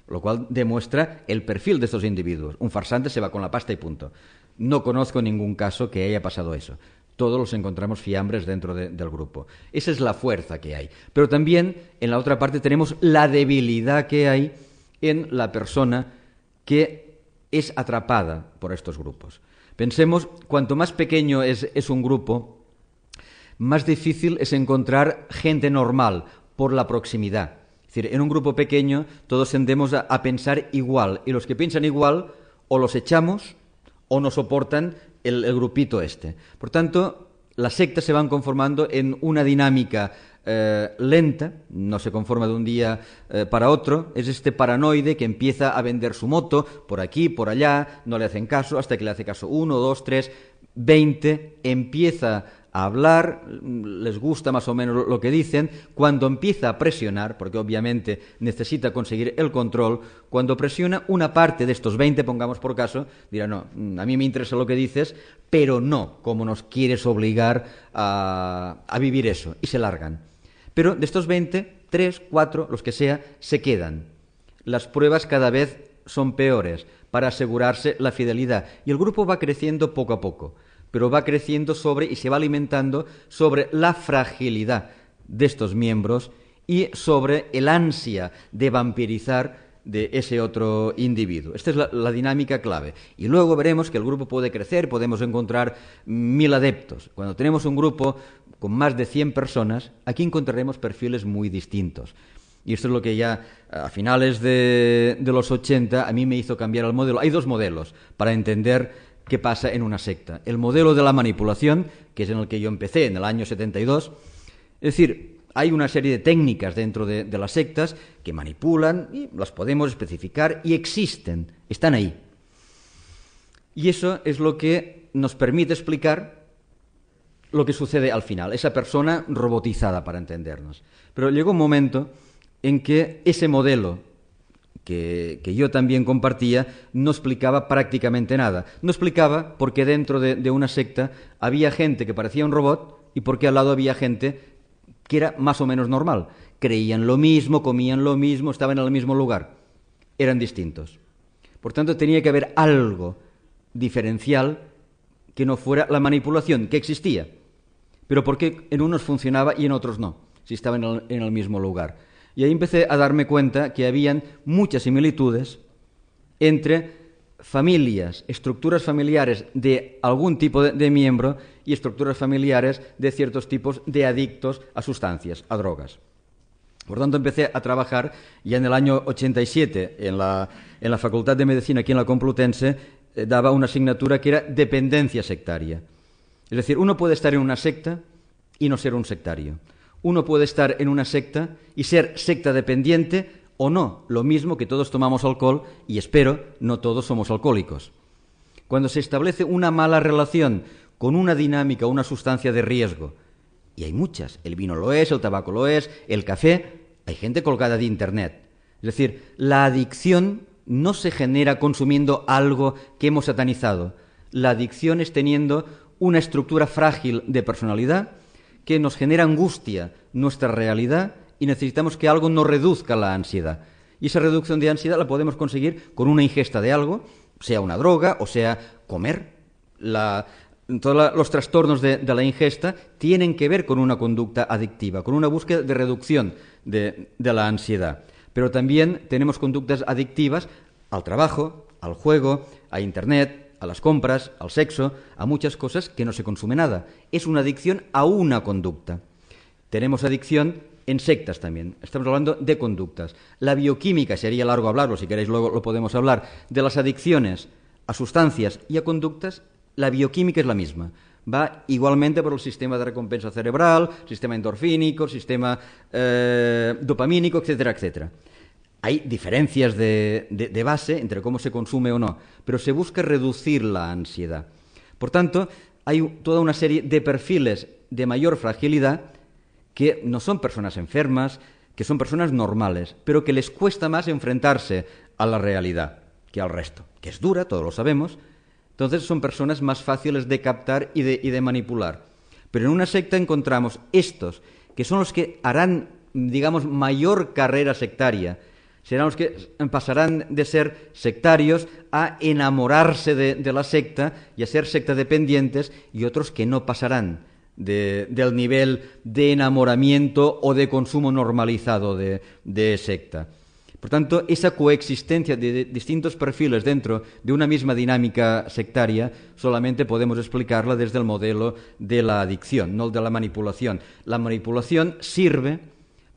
lo cual demuestra el perfil de estos individuos. Un farsante se va con la pasta y punto. No conozco ningún caso que haya pasado eso. Todos los encontramos fiambres dentro del grupo. Esa es la fuerza que hay. Pero también, en la otra parte, tenemos la debilidad que hay en la persona que es atrapada por estos grupos. Pensemos, cuanto más pequeño es un grupo, más difícil es encontrar gente normal por la proximidad. Es decir, en un grupo pequeño todos tendemos a pensar igual, y los que piensan igual o los echamos o no soportan el grupito este. Por tanto, las sectas se van conformando en una dinámica lenta, no se conforma de un día para otro. Es este paranoide que empieza a vender su moto por aquí, por allá, no le hacen caso, hasta que le hace caso 1, 2, 3, 20, empieza a hablar, les gusta más o menos lo que dicen. Cuando empieza a presionar, porque obviamente necesita conseguir el control, cuando presiona una parte de estos 20, pongamos por caso, dirá, no, a mí me interesa lo que dices, pero no como nos quieres obligar a vivir eso, y se largan. Pero de estos 20, 3, 4, los que sea, se quedan. Las pruebas cada vez son peores para asegurarse la fidelidad, y el grupo va creciendo poco a poco, pero va creciendo y se va alimentando sobre la fragilidad de estos miembros y sobre el ansia de vampirizar de ese otro individuo. Esta es la dinámica clave. Y luego veremos que el grupo puede crecer, podemos encontrar 1000 adeptos. Cuando tenemos un grupo con más de 100 personas, aquí encontraremos perfiles muy distintos. Y esto es lo que ya a finales de los 80 a mí me hizo cambiar el modelo. Hay dos modelos para entender qué pasa en una secta. El modelo de la manipulación, que es en el que yo empecé en el año 72. Es decir, hay una serie de técnicas dentro de las sectas que manipulan y las podemos especificar y existen, están ahí. Y eso es lo que nos permite explicar lo que sucede al final, esa persona robotizada, para entendernos. Pero llegó un momento en que ese modelo que yo también compartía no explicaba prácticamente nada. No explicaba por qué dentro de una secta había gente que parecía un robot y por qué al lado había gente que era más o menos normal. Creían lo mismo, comían lo mismo, estaban en el mismo lugar. Eran distintos. Por tanto, tenía que haber algo diferencial que no fuera la manipulación, que existía. Pero por qué en unos funcionaba y en otros no, si estaban en el mismo lugar. Y ahí empecé a darme cuenta que habían muchas similitudes entre familias, estructuras familiares de algún tipo de miembro y estructuras familiares de ciertos tipos de adictos a sustancias, a drogas. Por tanto, empecé a trabajar ya en el año 87 en la Facultad de Medicina aquí en la Complutense. Daba una asignatura que era dependencia sectaria. Es decir, uno puede estar en una secta y no ser un sectario. Uno puede estar en una secta y ser secta dependiente o no, lo mismo que todos tomamos alcohol y espero no todos somos alcohólicos. Cuando se establece una mala relación con una dinámica, una sustancia de riesgo, y hay muchas, el vino lo es, el tabaco lo es, el café, hay gente colgada de Internet. Es decir, la adicción no se genera consumiendo algo que hemos satanizado. La adicción es teniendo una estructura frágil de personalidad que nos genera angustia nuestra realidad y necesitamos que algo nos reduzca la ansiedad. Y esa reducción de ansiedad la podemos conseguir con una ingesta de algo, sea una droga o sea comer. Todos los trastornos de la ingesta tienen que ver con una conducta adictiva, con una búsqueda de reducción de la ansiedad. Pero también tenemos conductas adictivas al trabajo, al juego, a Internet, a las compras, al sexo, a muchas cosas que no se consume nada. Es una adicción a una conducta. Tenemos adicción en sectas también. Estamos hablando de conductas. La bioquímica, sería largo hablarlo, si queréis luego lo podemos hablar, de las adicciones a sustancias y a conductas, la bioquímica es la misma. Va igualmente por el sistema de recompensa cerebral, sistema endorfínico, sistema dopamínico, etcétera, etcétera. Hay diferencias de base entre cómo se consume o no, pero se busca reducir la ansiedad. Por tanto, hay toda una serie de perfiles de mayor fragilidad que no son personas enfermas, que son personas normales, pero que les cuesta más enfrentarse a la realidad que al resto, que es dura, todos lo sabemos. Entonces son personas más fáciles de captar y de manipular. Pero en una secta encontramos estos, que son los que harán, digamos, mayor carrera sectaria. Serán los que pasarán de ser sectarios a enamorarse de la secta y a ser secta dependientes, y otros que no pasarán del nivel de enamoramiento o de consumo normalizado de secta. Por tanto, esa coexistencia de distintos perfiles dentro de una misma dinámica sectaria solamente podemos explicarla desde el modelo de la adicción, no el de la manipulación. La manipulación sirve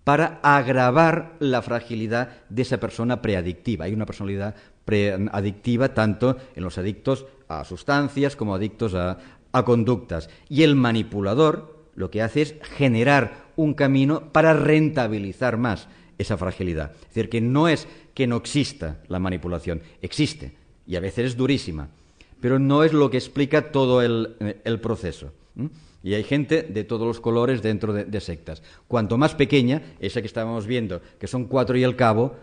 para agravar la fragilidad de esa persona preadictiva. Hay una personalidad preadictiva tanto en los adictos a sustancias como adictos a conductas. Y el manipulador lo que hace es generar un camino para rentabilizar más esa fragilidad. Es decir, que no es que no exista la manipulación, existe, y a veces es durísima, pero no es lo que explica todo el proceso. Y hay gente de todos los colores dentro de sectas. Cuanto más pequeña, esa que estábamos viendo, que son 4 y al cabo,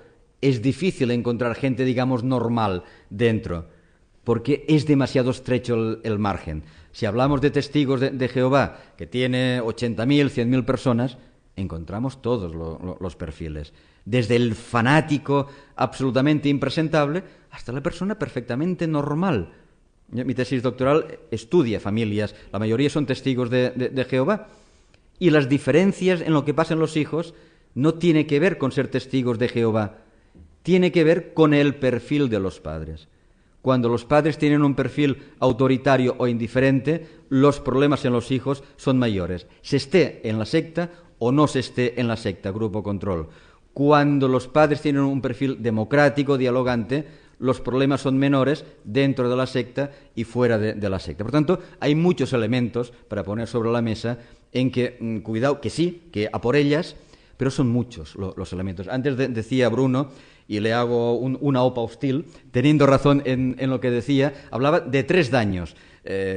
es difícil encontrar gente, digamos, normal dentro, porque es demasiado estrecho el margen. Si hablamos de testigos de Jehová, que tiene 80.000, 100.000 personas, encontramos todos los perfiles, desde el fanático absolutamente impresentable hasta la persona perfectamente normal. Mi tesis doctoral estudia familias, la mayoría son testigos de Jehová, y las diferencias en lo que pasa en los hijos no tiene que ver con ser testigos de Jehová, tiene que ver con el perfil de los padres. Cuando los padres tienen un perfil autoritario o indiferente, los problemas en los hijos son mayores, se esté en la secta o no se esté en la secta, grupo control. Cuando los padres tienen un perfil democrático, dialogante, los problemas son menores dentro de la secta y fuera de la secta. Por tanto, hay muchos elementos para poner sobre la mesa en que, cuidado, que sí, que a por ellas, pero son muchos los elementos. Antes decía Bruno, y le hago una opa hostil, teniendo razón en lo que decía, hablaba de 3 daños,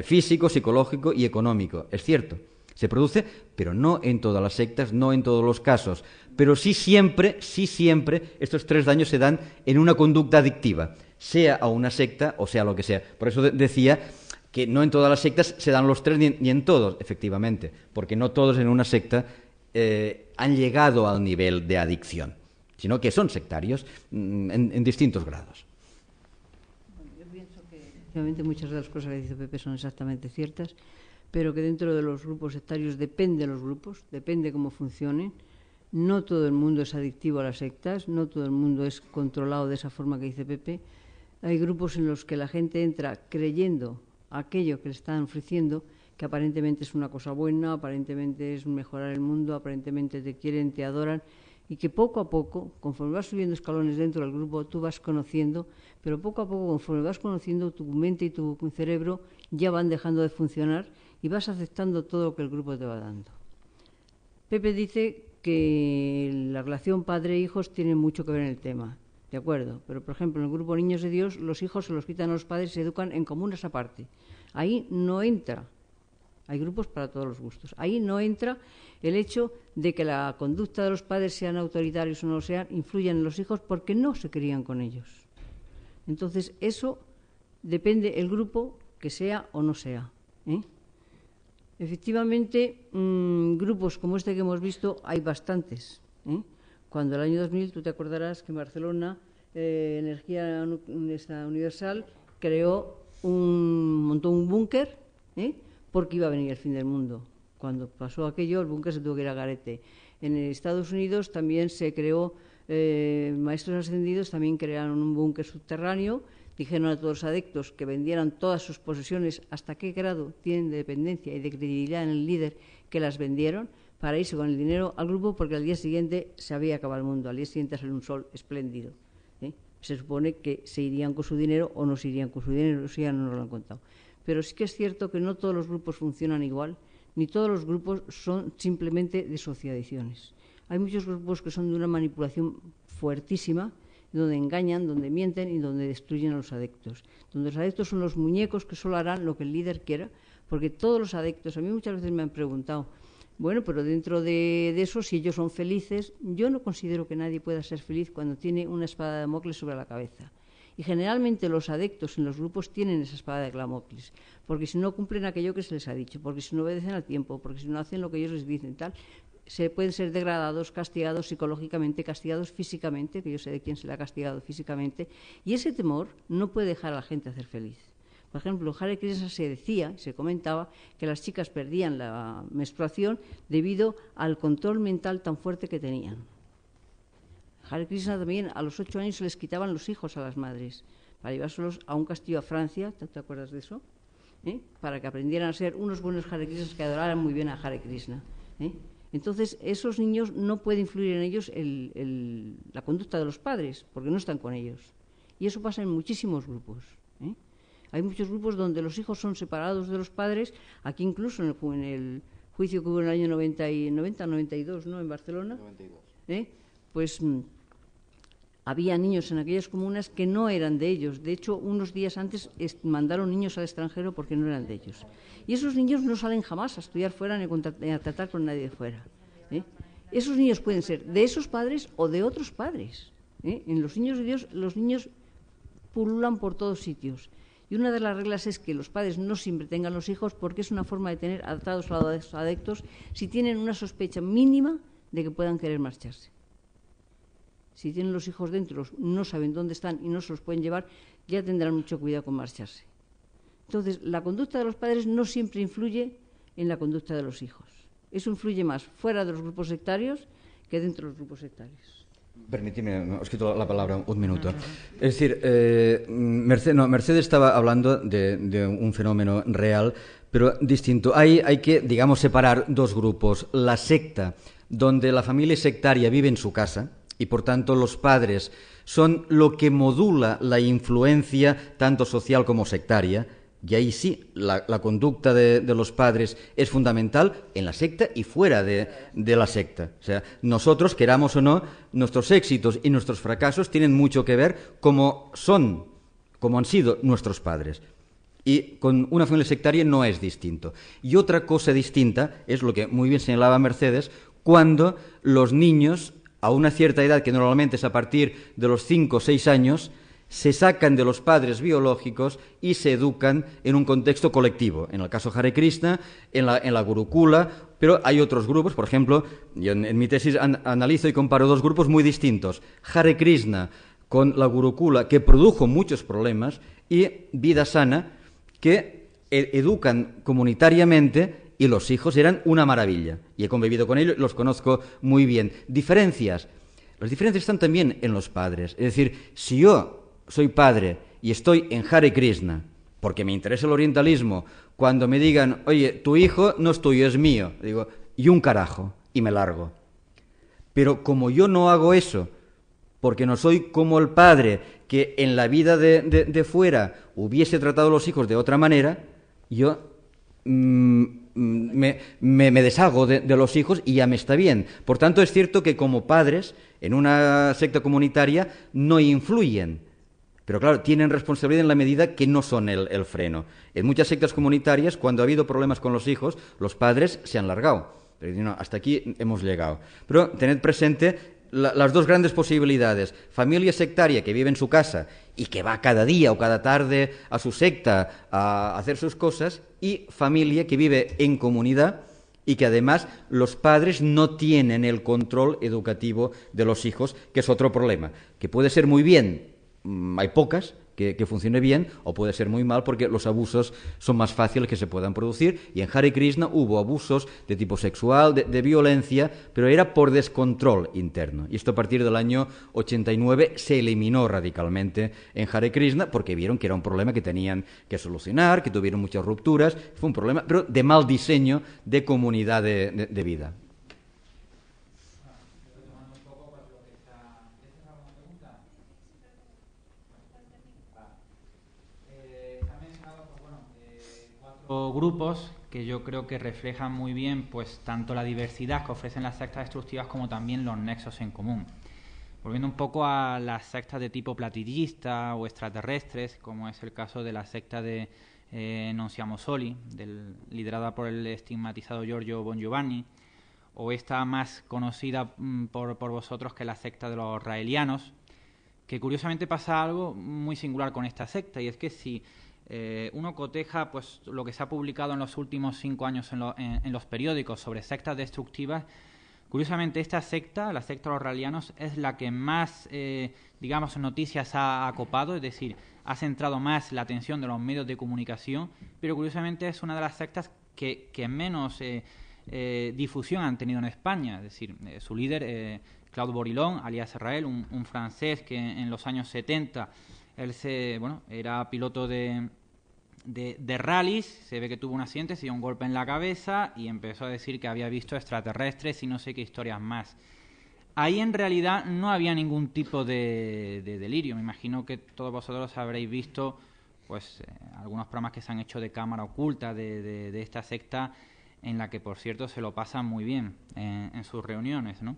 físico, psicológico y económico. Es cierto, se produce, pero no en todas las sectas, no en todos los casos. Pero sí siempre, estos 3 daños se dan en una conducta adictiva, sea a una secta o sea lo que sea. Por eso decía que no en todas las sectas se dan los 3 ni en todos, efectivamente, porque no todos en una secta han llegado al nivel de adicción, sino que son sectarios en distintos grados. Bueno, yo pienso que efectivamente muchas de las cosas que dice Pepe son exactamente ciertas, pero que dentro de los grupos sectarios depende de los grupos, depende cómo funcionen. No todo el mundo es adictivo a las sectas, no todo el mundo es controlado de esa forma que dice Pepe. Hay grupos en los que la gente entra creyendo aquello que le están ofreciendo, que aparentemente es una cosa buena, aparentemente es mejorar el mundo, aparentemente te quieren, te adoran, y que poco a poco, conforme vas subiendo escalones dentro del grupo, tú vas conociendo, pero poco a poco, conforme vas conociendo, tu mente y tu cerebro ya van dejando de funcionar y vas aceptando todo lo que el grupo te va dando. Pepe dice que la relación padre-hijos tiene mucho que ver en el tema, de acuerdo, pero por ejemplo en el grupo Niños de Dios los hijos se los quitan a los padres y se educan en comunas aparte. Ahí no entra, hay grupos para todos los gustos, ahí no entra el hecho de que la conducta de los padres, sean autoritarios o no lo sean, influyan en los hijos porque no se crían con ellos. Entonces eso depende el grupo que sea o no sea, ¿eh? Efectivamente, grupos como este que hemos visto hay bastantes, ¿eh? Cuando el año 2000, tú te acordarás que en Barcelona Energía Universal montó un búnker, porque iba a venir el fin del mundo. Cuando pasó aquello, el búnker se tuvo que ir a garete. En Estados Unidos también se creó, Maestros Ascendidos también crearon un búnker subterráneo. Dijeron a todos los adictos que vendieran todas sus posesiones, hasta qué grado tienen de dependencia y de credibilidad en el líder, que las vendieron para irse con el dinero al grupo, porque al día siguiente se había acabado el mundo, al día siguiente salió un sol espléndido. se supone que se irían con su dinero o no se irían con su dinero, eso ya no nos lo han contado. Pero sí que es cierto que no todos los grupos funcionan igual, ni todos los grupos son simplemente de sociadiciones. Hay muchos grupos que son de una manipulación fuertísima, donde engañan, donde mienten y donde destruyen a los adeptos. Donde los adeptos son los muñecos que solo harán lo que el líder quiera, porque todos los adeptos, a mí muchas veces me han preguntado, bueno, pero dentro de eso, si ellos son felices, yo no considero que nadie pueda ser feliz cuando tiene una espada de Damocles sobre la cabeza. Y generalmente los adeptos en los grupos tienen esa espada de Damocles, porque si no cumplen aquello que se les ha dicho, porque si no obedecen al tiempo, porque si no hacen lo que ellos les dicen, tal, se pueden ser degradados, castigados psicológicamente, castigados físicamente, que yo sé de quién se le ha castigado físicamente, y ese temor no puede dejar a la gente hacer feliz. Por ejemplo, en Hare Krishna se decía, se comentaba, que las chicas perdían la menstruación debido al control mental tan fuerte que tenían. Hare Krishna también, a los 8 años se les quitaban los hijos a las madres para llevárselos a un castillo a Francia, ¿te acuerdas de eso? Para que aprendieran a ser unos buenos Hare Krishnas que adoraran muy bien a Hare Krishna. Entonces, esos niños no puede influir en ellos la conducta de los padres, porque no están con ellos. Y eso pasa en muchísimos grupos. Hay muchos grupos donde los hijos son separados de los padres, aquí incluso en el juicio que hubo en el año 90-92, ¿no?, en Barcelona. 92. Pues había niños en aquellas comunas que no eran de ellos. De hecho, unos días antes mandaron niños al extranjero porque no eran de ellos. Y esos niños no salen jamás a estudiar fuera ni a tratar con nadie de fuera. Esos niños pueden ser de esos padres o de otros padres. En los niños de Dios, los niños pululan por todos sitios. Y una de las reglas es que los padres no siempre tengan los hijos, porque es una forma de tener atados a los adeptos si tienen una sospecha mínima de que puedan querer marcharse. Si tienen los hijos dentro, no saben dónde están y no se los pueden llevar, ya tendrán mucho cuidado con marcharse. Entonces, la conducta de los padres no siempre influye en la conducta de los hijos. Eso influye más fuera de los grupos sectarios que dentro de los grupos sectarios. Permíteme, os quito la palabra un minuto. Es decir, Mercedes estaba hablando de un fenómeno real, pero distinto. Hay que, digamos, separar dos grupos. La secta, donde la familia sectaria vive en su casa, y por tanto los padres son lo que modula la influencia tanto social como sectaria, y ahí sí la conducta de los padres es fundamental en la secta y fuera de la secta. O sea, nosotros, queramos o no, nuestros éxitos y nuestros fracasos tienen mucho que ver como han sido nuestros padres. Y con una familia sectaria no es distinto. Y otra cosa distinta es lo que muy bien señalaba Mercedes, cuando los niños, a una cierta edad, que normalmente es a partir de los 5 o 6 años, se sacan de los padres biológicos y se educan en un contexto colectivo. En el caso Hare Krishna, en la Gurukula, pero hay otros grupos. Por ejemplo, yo en mi tesis analizo y comparo dos grupos muy distintos. Hare Krishna con la Gurukula, que produjo muchos problemas, y Vida Sana, que educan comunitariamente, y los hijos eran una maravilla. Y he convivido con ellos, los conozco muy bien. Diferencias. Las diferencias están también en los padres. Es decir, si yo soy padre y estoy en Hare Krishna porque me interesa el orientalismo, cuando me digan, oye, tu hijo no es tuyo, es mío, digo, y un carajo, y me largo. Pero como yo no hago eso, porque no soy como el padre que en la vida de fuera hubiese tratado a los hijos de otra manera, yo me deshago de los hijos y ya me está bien. Por tanto, es cierto que como padres, en una secta comunitaria, no influyen. Pero claro, tienen responsabilidad en la medida que no son el freno. En muchas sectas comunitarias, cuando ha habido problemas con los hijos, los padres se han largado. Pero no, hasta aquí hemos llegado. Pero tened presente las dos grandes posibilidades. Familia sectaria que vive en su casa y que va cada día o cada tarde a su secta a hacer sus cosas, y familia que vive en comunidad y que además los padres no tienen el control educativo de los hijos, que es otro problema, que puede ser muy bien. Hay pocas que funcione bien, o puede ser muy mal porque los abusos son más fáciles que se puedan producir, y en Hare Krishna hubo abusos de tipo sexual, de violencia, pero era por descontrol interno, y esto a partir del año 89 se eliminó radicalmente en Hare Krishna porque vieron que era un problema que tenían que solucionar, que tuvieron muchas rupturas, fue un problema pero de mal diseño de comunidad de vida. grupos que yo creo que reflejan muy bien pues tanto la diversidad que ofrecen las sectas destructivas como también los nexos en común. Volviendo un poco a las sectas de tipo platillista o extraterrestres, como es el caso de la secta de Non Siamo Soli, liderada por el estigmatizado Giorgio Bon Giovanni, o esta más conocida por vosotros, que es la secta de los raelianos, que curiosamente pasa algo muy singular con esta secta, y es que si uno coteja pues lo que se ha publicado en los últimos 5 años en los periódicos sobre sectas destructivas, curiosamente esta secta, la secta de los raelianos, es la que más, digamos, noticias ha copado, es decir, ha centrado más la atención de los medios de comunicación, pero curiosamente es una de las sectas que menos difusión han tenido en España. Es decir, su líder, Claude Borilón, alias Israel, un francés que en los años 70 él era piloto de rallies, se ve que tuvo un accidente, se dio un golpe en la cabeza y empezó a decir que había visto extraterrestres y no sé qué historias más. Ahí en realidad no había ningún tipo de delirio. Me imagino que todos vosotros habréis visto pues algunos programas que se han hecho de cámara oculta de esta secta, en la que por cierto se lo pasan muy bien en sus reuniones, ¿no?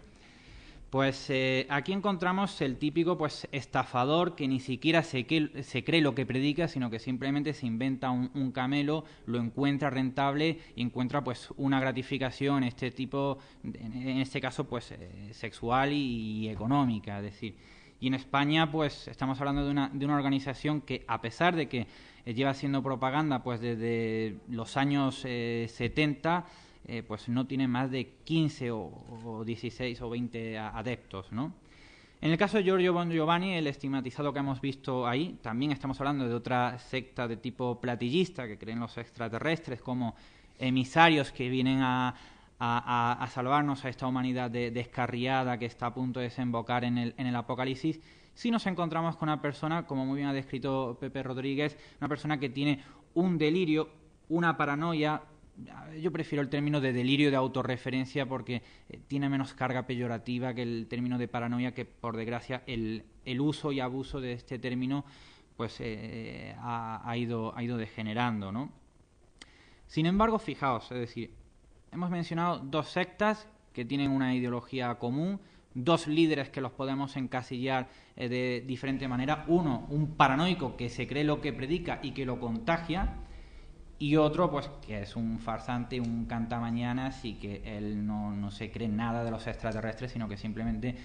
Pues aquí encontramos el típico pues estafador que ni siquiera se cree lo que predica, sino que simplemente se inventa un camelo, lo encuentra rentable y encuentra pues una gratificación, en este caso pues sexual y económica. Es decir, y en España pues estamos hablando de una organización que, a pesar de que lleva haciendo propaganda pues desde los años 70, pues no tiene más de 15 o 16 o 20 adeptos, ¿no? En el caso de Giorgio Bon Giovanni, el estigmatizado que hemos visto ahí, también estamos hablando de otra secta de tipo platillista que creen los extraterrestres como emisarios que vienen a salvarnos a esta humanidad descarriada que está a punto de desembocar en el apocalipsis. Si nos encontramos con una persona, como muy bien ha descrito Pepe Rodríguez, una persona que tiene un delirio, una paranoia. Yo prefiero el término de delirio de autorreferencia porque tiene menos carga peyorativa que el término de paranoia, que por desgracia el uso y abuso de este término pues ha ido degenerando, ¿no? Sin embargo, fijaos, es decir, hemos mencionado 2 sectas que tienen una ideología común, 2 líderes que los podemos encasillar de diferente manera. Uno, un paranoico que se cree lo que predica y que lo contagia, y otro pues que es un farsante, un cantamañanas, y que él no se cree nada de los extraterrestres, sino que simplemente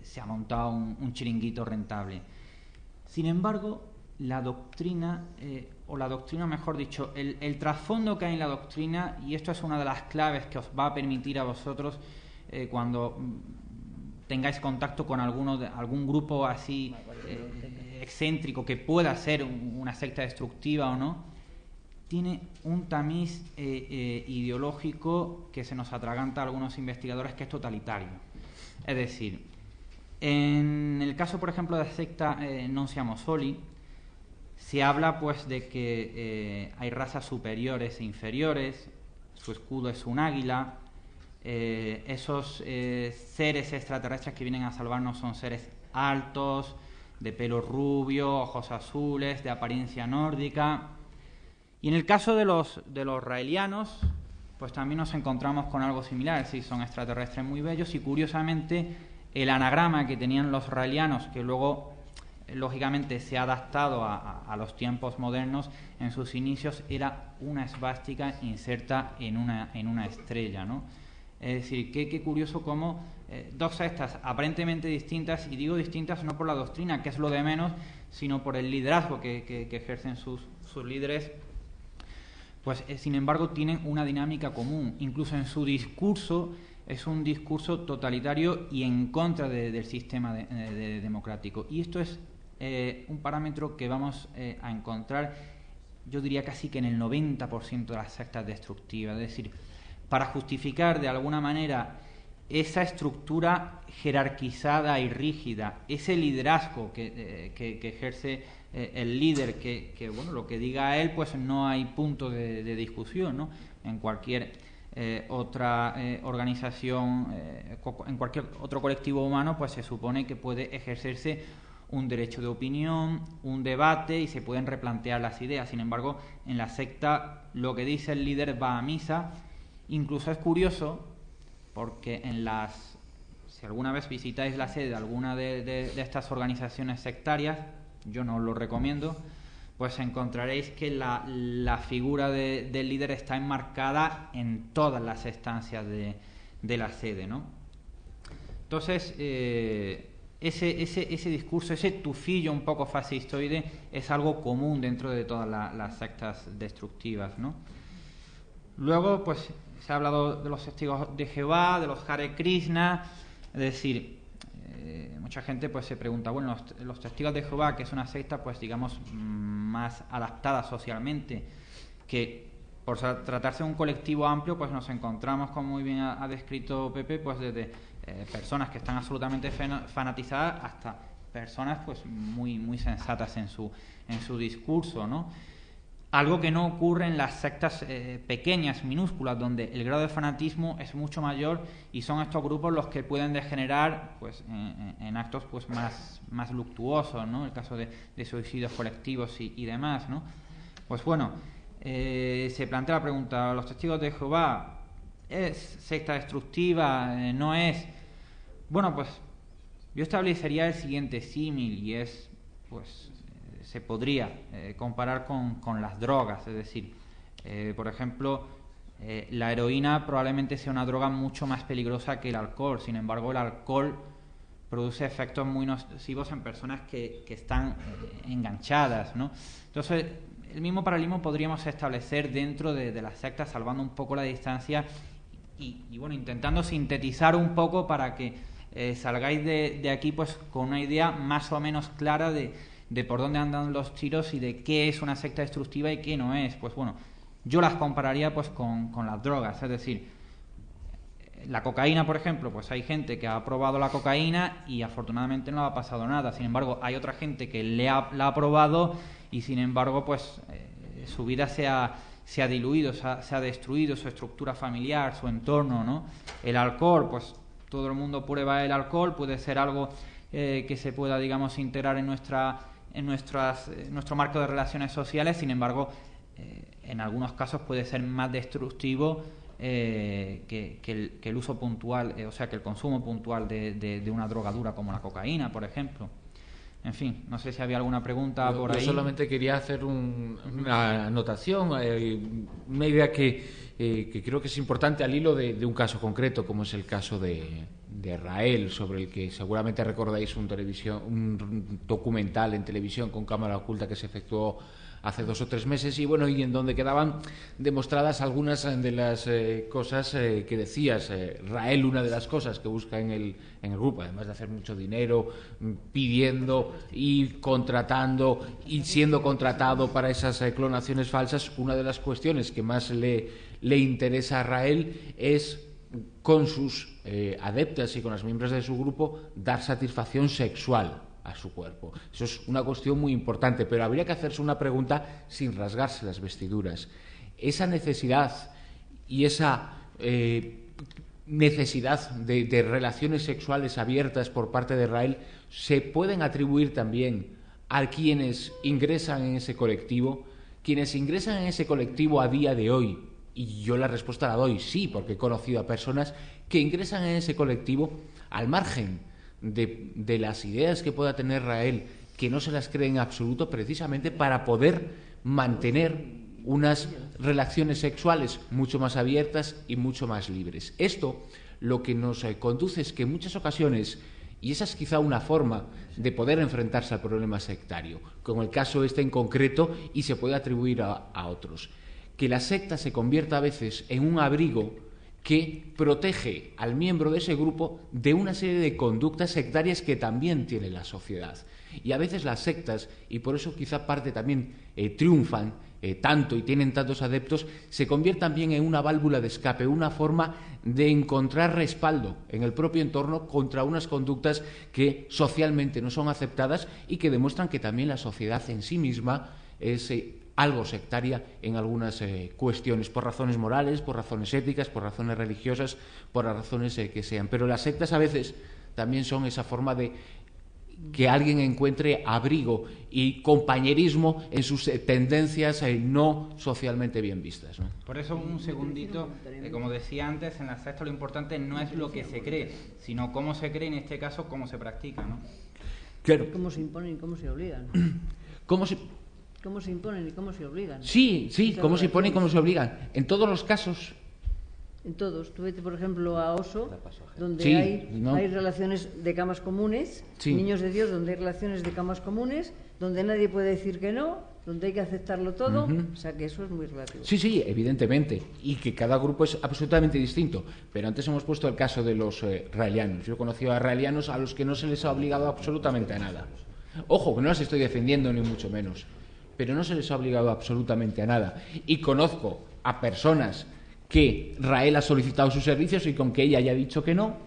se ha montado un chiringuito rentable. Sin embargo, la doctrina, mejor dicho, el trasfondo que hay en la doctrina, y esto es una de las claves que os va a permitir a vosotros cuando tengáis contacto con algún grupo así excéntrico que pueda ser una secta destructiva o no, tiene un tamiz ideológico que se nos atraganta a algunos investigadores, que es totalitario. Es decir, en el caso, por ejemplo, de la secta Non Siamo Soli, se habla pues de que hay razas superiores e inferiores, su escudo es un águila, esos seres extraterrestres que vienen a salvarnos son seres altos, de pelo rubio, ojos azules, de apariencia nórdica. Y en el caso de los raelianos, pues también nos encontramos con algo similar. Sí, son extraterrestres muy bellos, y curiosamente el anagrama que tenían los raelianos, que luego lógicamente se ha adaptado a los tiempos modernos, en sus inicios era una esvástica inserta en una estrella, ¿no? Es decir, qué curioso cómo 2 sectas aparentemente distintas, y digo distintas no por la doctrina, que es lo de menos, sino por el liderazgo que ejercen sus líderes, pues sin embargo tienen una dinámica común. Incluso en su discurso es un discurso totalitario y en contra del sistema democrático. Y esto es un parámetro que vamos a encontrar, yo diría casi que en el 90% de las sectas destructivas. Es decir, para justificar de alguna manera esa estructura jerarquizada y rígida, ese liderazgo que ejerce el líder, que bueno, lo que diga él, pues no hay punto de discusión, ¿no? En cualquier otra organización, en cualquier otro colectivo humano, pues se supone que puede ejercerse un derecho de opinión, un debate y se pueden replantear las ideas. Sin embargo, en la secta lo que dice el líder va a misa. Incluso es curioso porque si alguna vez visitáis la sede de alguna de estas organizaciones sectarias, yo no os lo recomiendo, pues encontraréis que la figura del líder está enmarcada en todas las estancias de la sede, ¿no? Entonces, ese discurso, ese tufillo un poco fascistoide es algo común dentro de todas las sectas destructivas, ¿no? Luego, pues, se ha hablado de los testigos de Jehová, de los Hare Krishna, es decir, mucha gente pues se pregunta, bueno, los testigos de Jehová, que es una secta, pues digamos, más adaptada socialmente, que por tratarse de un colectivo amplio, pues nos encontramos, como muy bien ha descrito Pepe, pues desde personas que están absolutamente fanatizadas hasta personas pues muy sensatas en su discurso, ¿no? Algo que no ocurre en las sectas pequeñas, minúsculas, donde el grado de fanatismo es mucho mayor y son estos grupos los que pueden degenerar pues, en actos pues, más luctuosos, ¿no? El caso de suicidios colectivos y demás, ¿no? Pues bueno, se plantea la pregunta, ¿los testigos de Jehová es secta destructiva? ¿No es? Bueno, pues yo establecería el siguiente símil y es, pues, se podría comparar con las drogas, es decir, por ejemplo, la heroína probablemente sea una droga mucho más peligrosa que el alcohol. Sin embargo, el alcohol produce efectos muy nocivos en personas que están enganchadas, ¿no? Entonces, el mismo paralelismo podríamos establecer dentro de las sectas, salvando un poco la distancia y bueno, intentando sintetizar un poco para que salgáis de aquí pues con una idea más o menos clara de por dónde andan los tiros y de qué es una secta destructiva y qué no es. Pues bueno, yo las compararía pues con las drogas, es decir, la cocaína, por ejemplo, pues hay gente que ha probado la cocaína y afortunadamente no le ha pasado nada. Sin embargo, hay otra gente que la ha probado y sin embargo pues su vida se ha diluido, se ha destruido, su estructura familiar, su entorno, ¿no? El alcohol, pues todo el mundo prueba el alcohol, puede ser algo que se pueda, digamos, integrar en nuestro marco de relaciones sociales. Sin embargo, en algunos casos puede ser más destructivo que el uso puntual, o sea, que el consumo puntual de una droga dura como la cocaína, por ejemplo. En fin, no sé si había alguna pregunta por ahí. Yo solamente quería hacer una anotación, una idea que creo que es importante al hilo de un caso concreto, como es el caso de Rael, sobre el que seguramente recordáis un documental en televisión con cámara oculta que se efectuó hace 2 o 3 meses y bueno, y en donde quedaban demostradas algunas de las cosas que decías. Rael, una de las cosas que busca en el grupo, además de hacer mucho dinero, pidiendo y contratando y siendo contratado para esas clonaciones falsas, una de las cuestiones que más le interesa a Rael es con sus adeptas y con los miembros de su grupo dar satisfacción sexual a su cuerpo. Eso es una cuestión muy importante, pero habría que hacerse una pregunta sin rasgarse las vestiduras. Esa necesidad y esa necesidad de relaciones sexuales abiertas por parte de Rael se pueden atribuir también a quienes ingresan en ese colectivo. Quienes ingresan en ese colectivo a día de hoy, y yo la respuesta la doy sí, porque he conocido a personas que ingresan en ese colectivo al margen de las ideas que pueda tener Rael, que no se las cree en absoluto, precisamente para poder mantener unas relaciones sexuales mucho más abiertas y mucho más libres. Esto lo que nos conduce es que en muchas ocasiones, y esa es quizá una forma de poder enfrentarse al problema sectario, como el caso este en concreto, y se puede atribuir a otros, que la secta se convierta a veces en un abrigo que protege al miembro de ese grupo de una serie de conductas sectarias que también tiene la sociedad. Y a veces las sectas, y por eso quizá parte también triunfan tanto y tienen tantos adeptos, se conviertan también en una válvula de escape, una forma de encontrar respaldo en el propio entorno contra unas conductas que socialmente no son aceptadas y que demuestran que también la sociedad en sí misma es algo sectaria en algunas cuestiones, por razones morales, por razones éticas, por razones religiosas, por las razones que sean. Pero las sectas a veces también son esa forma de que alguien encuentre abrigo y compañerismo en sus tendencias no socialmente bien vistas, ¿no? Por eso, un segundito, como decía antes, en la secta lo importante no es lo que se cree, sino cómo se cree, en este caso, cómo se practica, ¿no? Claro. Cómo se imponen y cómo se obligan. ¿Cómo se imponen y cómo se obligan? Sí, cómo se imponen y cómo se obligan. En todos los casos. En todos. Tú vete, por ejemplo, a Oso, donde Sí, hay relaciones de camas comunes, Sí. Niños de Dios, donde hay relaciones de camas comunes, donde nadie puede decir que no, donde hay que aceptarlo todo. O sea, que eso es muy relativo. Sí, evidentemente. Y que cada grupo es absolutamente distinto. Pero antes hemos puesto el caso de los raelianos. Yo he conocido a raelianos a los que no se les ha obligado absolutamente a nada. Ojo, que no los estoy defendiendo ni mucho menos. Pero no se les ha obligado absolutamente a nada. Y conozco a personas que Rael ha solicitado sus servicios y con que ella haya dicho que no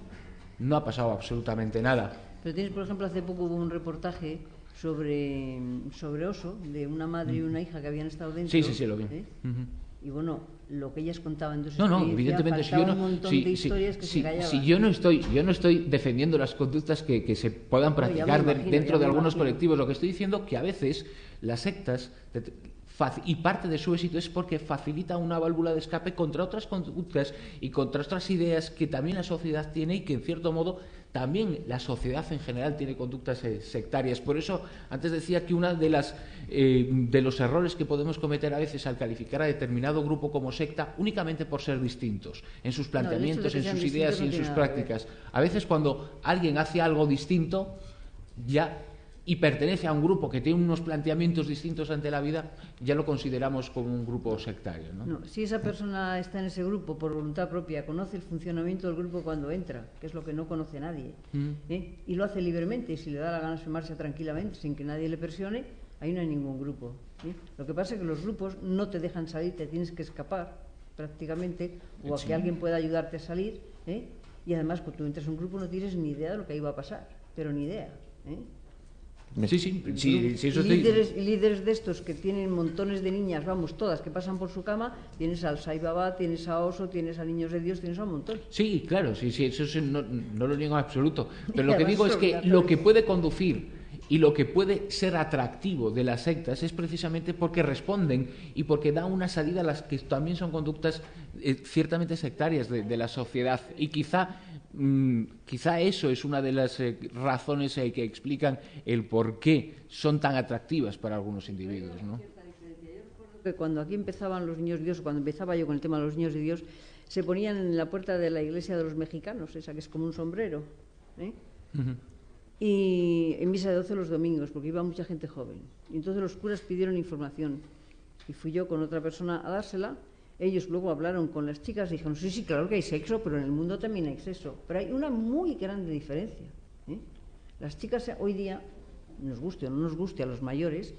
ha pasado absolutamente nada. Pero tienes, por ejemplo, hace poco hubo un reportaje sobre Oso, de una madre y una hija que habían estado dentro. Sí, lo vi. Y bueno, lo que ellas contaban de su No, experiencia, evidentemente, faltaba un montón de historias que se callaban. Si yo no estoy defendiendo las conductas que se puedan practicar dentro de algunos colectivos. Lo que estoy diciendo que a veces las sectas, y parte de su éxito es porque facilita una válvula de escape contra otras conductas y contra otras ideas que también la sociedad tiene y que, en cierto modo, también la sociedad en general tiene conductas sectarias. Por eso, antes decía que una de los errores que podemos cometer a veces al calificar a determinado grupo como secta, únicamente por ser distintos en sus planteamientos, en sus ideas y en sus prácticas. A veces, cuando alguien hace algo distinto, y pertenece a un grupo que tiene unos planteamientos distintos ante la vida, ya lo consideramos como un grupo sectario, ¿no? No, si esa persona está en ese grupo por voluntad propia, conoce el funcionamiento del grupo cuando entra, que es lo que no conoce nadie, y lo hace libremente, y si le da la gana se marcha tranquilamente, sin que nadie le presione, ahí no hay ningún grupo. Lo que pasa es que los grupos no te dejan salir, te tienes que escapar prácticamente, o a que alguien pueda ayudarte a salir, y además cuando tú entras en un grupo no tienes ni idea de lo que ahí va a pasar, pero ni idea. Líderes de estos que tienen montones de niñas, vamos, todas, que pasan por su cama, tienes al Sai Baba, tienes a Oso, tienes a Niños de Dios, tienes a un montón. Sí, claro, eso no lo niego en absoluto. Pero lo que digo es que lo que puede conducir y lo que puede ser atractivo de las sectas es precisamente porque responden y porque dan una salida a las que también son conductas ciertamente sectarias de la sociedad. Y quizá eso es una de las razones que explican el por qué son tan atractivas para algunos individuos, ¿no? Que cuando aquí empezaban los Niños de Dios, cuando empezaba yo con el tema de los Niños de Dios, se ponían en la puerta de la iglesia de los mexicanos, esa que es como un sombrero, y en misa de 12 los domingos, porque iba mucha gente joven. Y entonces los curas pidieron información, y fui yo con otra persona a dársela. Ellos luego hablaron con las chicas y dijeron, sí, claro que hay sexo, pero en el mundo también hay sexo. Pero hay una muy grande diferencia. Las chicas hoy día, nos guste o no nos guste a los mayores,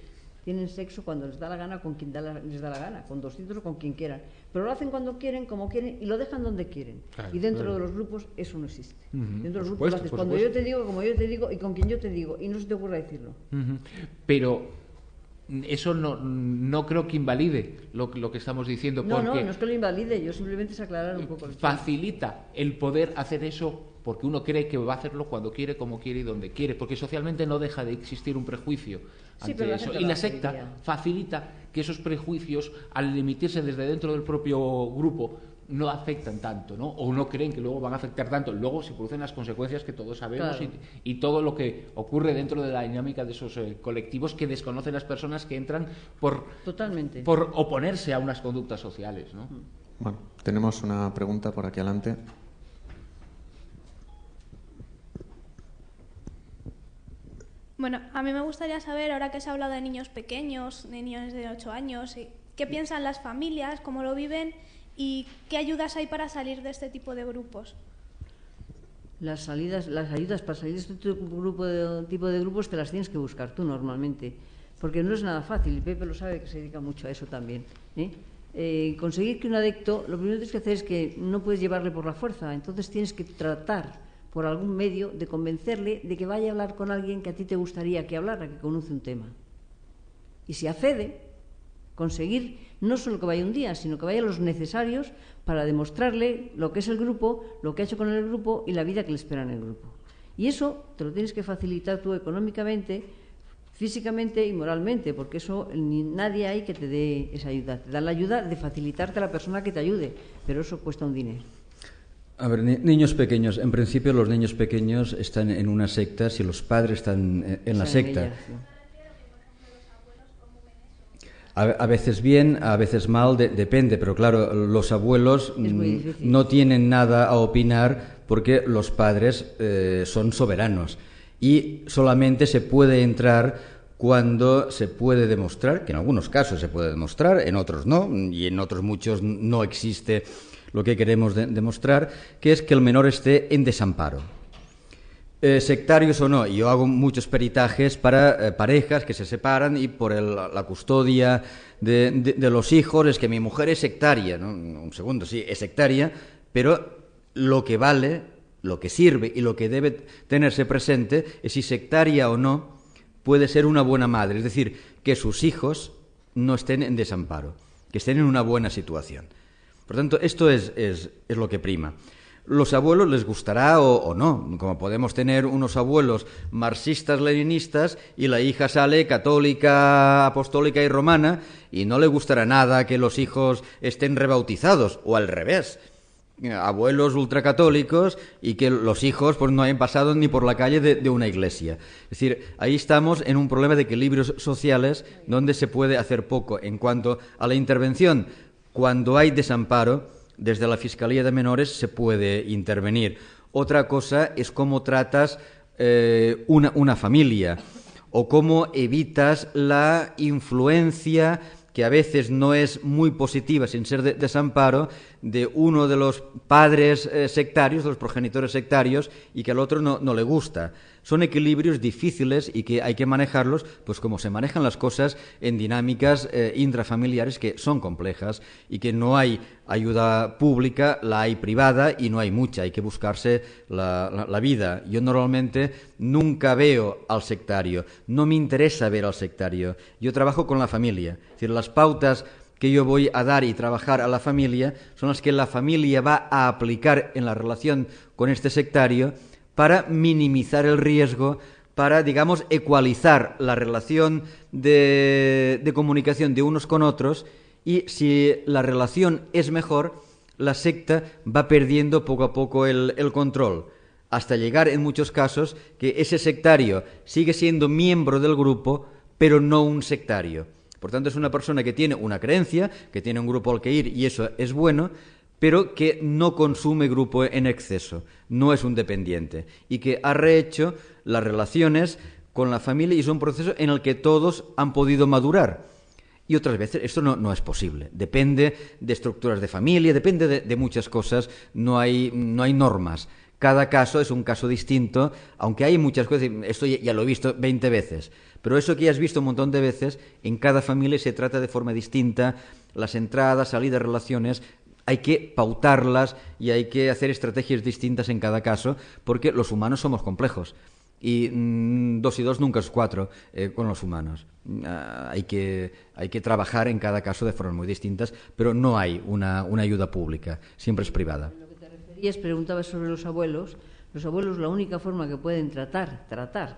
tienen sexo cuando les da la gana, con quien les da la gana, con 200 o con quien quieran. Pero lo hacen cuando quieren, como quieren, y lo dejan donde quieren. Claro, y dentro de los grupos eso no existe. Dentro de los grupos lo haces cuando yo te digo, como yo te digo, y con quien yo te digo, y no se te ocurra decirlo. Pero eso no creo que invalide lo que estamos diciendo. No es que lo invalide, yo simplemente es aclarar un poco. Facilita el poder hacer eso porque uno cree que va a hacerlo cuando quiere, como quiere y donde quiere, porque socialmente no deja de existir un prejuicio ante eso. Y la secta facilita que esos prejuicios, al emitirse desde dentro del propio grupo, no afectan tanto, ¿no? O no creen que luego van a afectar tanto. Luego se producen las consecuencias que todos sabemos, claro. y todo lo que ocurre dentro de la dinámica de esos colectivos que desconocen las personas que entran por oponerse a unas conductas sociales, ¿no? Bueno, tenemos una pregunta por aquí adelante. Bueno, a mí me gustaría saber, ahora que se ha hablado de niños pequeños, de niños de 8 años, ¿qué piensan las familias, cómo lo viven y qué ayudas hay para salir de este tipo de grupos? Las ayudas para salir de este tipo de grupos te las tienes que buscar tú normalmente, porque no es nada fácil, y Pepe lo sabe, que se dedica mucho a eso también. Conseguir que un adicto, lo primero que tienes que hacer es que no puedes llevarle por la fuerza, entonces tienes que tratar por algún medio de convencerle de que vaya a hablar con alguien que a ti te gustaría que hablara, que conoce un tema. Y si accede, conseguir no solo que vaya un día, sino que vaya los necesarios para demostrarle lo que es el grupo, lo que ha hecho con el grupo y la vida que le espera en el grupo. Y eso te lo tienes que facilitar tú económicamente, físicamente y moralmente, porque eso nadie hay que te dé esa ayuda. Te dan la ayuda de facilitarte a la persona que te ayude, pero eso cuesta un dinero. A ver, niños pequeños. En principio los niños pequeños están en una secta si los padres están en la secta. Ella, sí. A veces bien, a veces mal, depende, pero claro, los abuelos no tienen nada a opinar porque los padres son soberanos y solamente se puede entrar cuando se puede demostrar, que en algunos casos se puede demostrar, en otros no, y en otros muchos no existe lo que queremos demostrar, que es que el menor esté en desamparo. Sectarios o no, yo hago muchos peritajes para parejas que se separan y por la custodia de los hijos es que mi mujer es sectaria, ¿no? Un segundo, sí, es sectaria, pero lo que vale, lo que sirve y lo que debe tenerse presente es si sectaria o no puede ser una buena madre, es decir, que sus hijos no estén en desamparo, que estén en una buena situación. Por tanto, esto es lo que prima. Los abuelos les gustará o no, como podemos tener unos abuelos marxistas-leninistas y la hija sale católica, apostólica y romana y no le gustará nada que los hijos estén rebautizados, o al revés, abuelos ultracatólicos y que los hijos pues no hayan pasado ni por la calle de una iglesia. Es decir, ahí estamos en un problema de equilibrios sociales donde se puede hacer poco. En cuanto a la intervención, cuando hay desamparo, desde la Fiscalía de Menores se puede intervenir. Otra cosa es cómo tratas una familia o cómo evitas la influencia, que a veces no es muy positiva sin ser desamparo, de uno de los padres sectarios, de los progenitores sectarios, y que al otro no le gusta. Son equilibrios difíciles y que hay que manejarlos, pues como se manejan las cosas en dinámicas intrafamiliares que son complejas y que no hay ayuda pública, la hay privada y no hay mucha, hay que buscarse la vida. Yo normalmente nunca veo al sectario, no me interesa ver al sectario, yo trabajo con la familia. Es decir, las pautas que yo voy a dar y trabajar a la familia son las que la familia va a aplicar en la relación con este sectario para minimizar el riesgo, para, digamos, ecualizar la relación de comunicación de unos con otros, y si la relación es mejor, la secta va perdiendo poco a poco el control, hasta llegar en muchos casos que ese sectario sigue siendo miembro del grupo, pero no un sectario. Por tanto, es una persona que tiene una creencia, que tiene un grupo al que ir, y eso es bueno, pero que no consume grupo en exceso, no es un dependiente, y que ha rehecho las relaciones con la familia y es un proceso en el que todos han podido madurar. Y otras veces esto no es posible, depende de estructuras de familia, depende de muchas cosas, no hay normas. Cada caso es un caso distinto, aunque hay muchas cosas, esto ya lo he visto 20 veces, pero eso que ya has visto un montón de veces, en cada familia se trata de forma distinta, las entradas, salidas, relaciones, hay que pautarlas y hay que hacer estrategias distintas en cada caso, porque los humanos somos complejos y 2 y 2 nunca es 4 con los humanos. Hay que trabajar en cada caso de formas muy distintas, pero no hay una ayuda pública, siempre es privada. Lo que te referías, preguntabas sobre los abuelos. Los abuelos, la única forma que pueden tratar,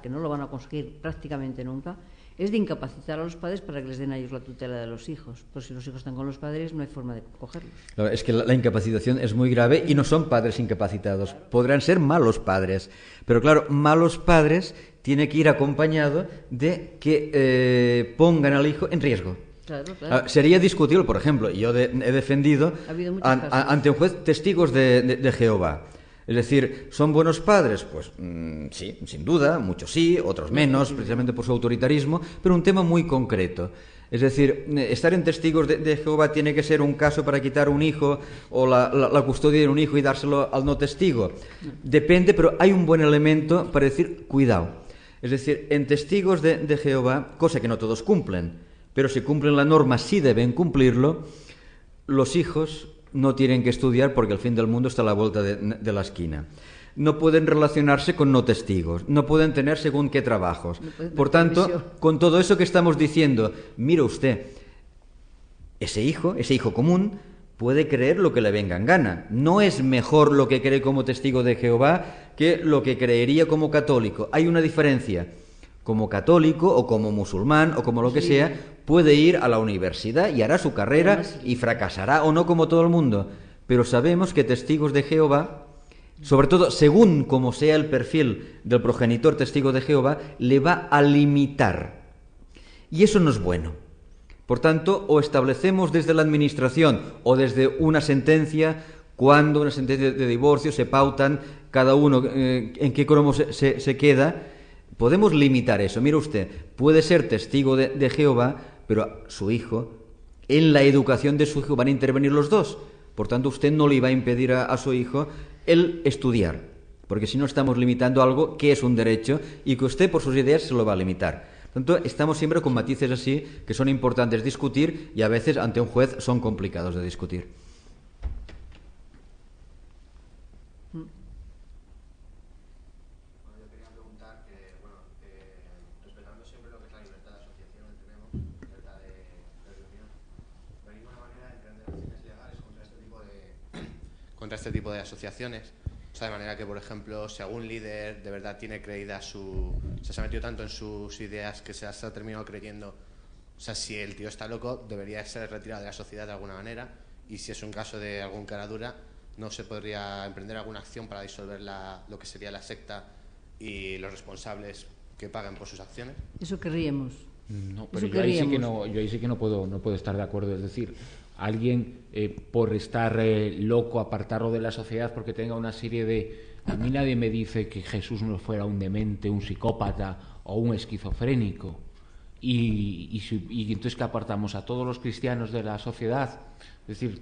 que no lo van a conseguir prácticamente nunca, es de incapacitar a los padres para que les den a ellos la tutela de los hijos. Pues si los hijos están con los padres, no hay forma de cogerlos. Claro, es que la incapacitación es muy grave y no son padres incapacitados. Podrán ser malos padres, pero claro, malos padres tiene que ir acompañado de que pongan al hijo en riesgo. Claro, claro. Sería discutible, por ejemplo, yo he defendido ante un juez testigos de Jehová. Es decir, ¿son buenos padres? Pues sí, sin duda, muchos sí, otros menos, precisamente por su autoritarismo, pero un tema muy concreto. Es decir, estar en testigos de Jehová tiene que ser un caso para quitar un hijo o la custodia de un hijo y dárselo al no testigo. Depende, pero hay un buen elemento para decir cuidado. Es decir, en testigos de Jehová, cosa que no todos cumplen, pero si cumplen la norma sí deben cumplirlo, los hijos no tienen que estudiar porque el fin del mundo está a la vuelta de la esquina. No pueden relacionarse con no testigos, no pueden tener según qué trabajos. Por tanto, con todo eso que estamos diciendo, mire usted, ese hijo puede creer lo que le venga en gana. No es mejor lo que cree como testigo de Jehová que lo que creería como católico. Hay una diferencia. Como católico o como musulmán o como lo que sea, puede ir a la universidad y hará su carrera y fracasará o no como todo el mundo. Pero sabemos que testigos de Jehová, sobre todo según como sea el perfil del progenitor testigo de Jehová, le va a limitar. Y eso no es bueno. Por tanto, o establecemos desde la administración o desde una sentencia, cuando una sentencia de divorcio se pautan cada uno en qué cromo se queda. Podemos limitar eso. Mire usted, puede ser testigo de Jehová, pero su hijo, en la educación de su hijo van a intervenir los dos. Por tanto, usted no le va a impedir a su hijo el estudiar, porque si no estamos limitando algo que es un derecho y que usted por sus ideas se lo va a limitar. Por tanto, estamos siempre con matices así que son importantes discutir y a veces ante un juez son complicados de discutir. Contra este tipo de asociaciones, o sea, de manera que, por ejemplo, si algún líder de verdad tiene creída se ha metido tanto en sus ideas que se ha terminado creyendo, o sea, si el tío está loco, debería ser retirado de la sociedad de alguna manera, y si es un caso de algún cara dura, no se podría emprender alguna acción para disolver lo que sería la secta y los responsables que pagan por sus acciones. Eso querríamos. No, pero yo ahí sí que no puedo estar de acuerdo, es decir, alguien por estar loco, apartarlo de la sociedad porque tenga una serie de... A mí nadie me dice que Jesús no fuera un demente, un psicópata o un esquizofrénico. Y entonces que apartamos a todos los cristianos de la sociedad. Es decir,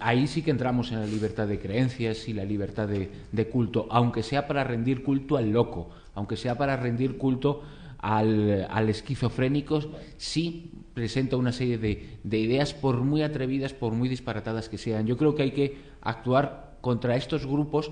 ahí sí que entramos en la libertad de creencias y la libertad de culto, aunque sea para rendir culto al loco, aunque sea para rendir culto al esquizofrénico, sí presenta una serie de ideas, por muy atrevidas, por muy disparatadas que sean. Yo creo que hay que actuar contra estos grupos,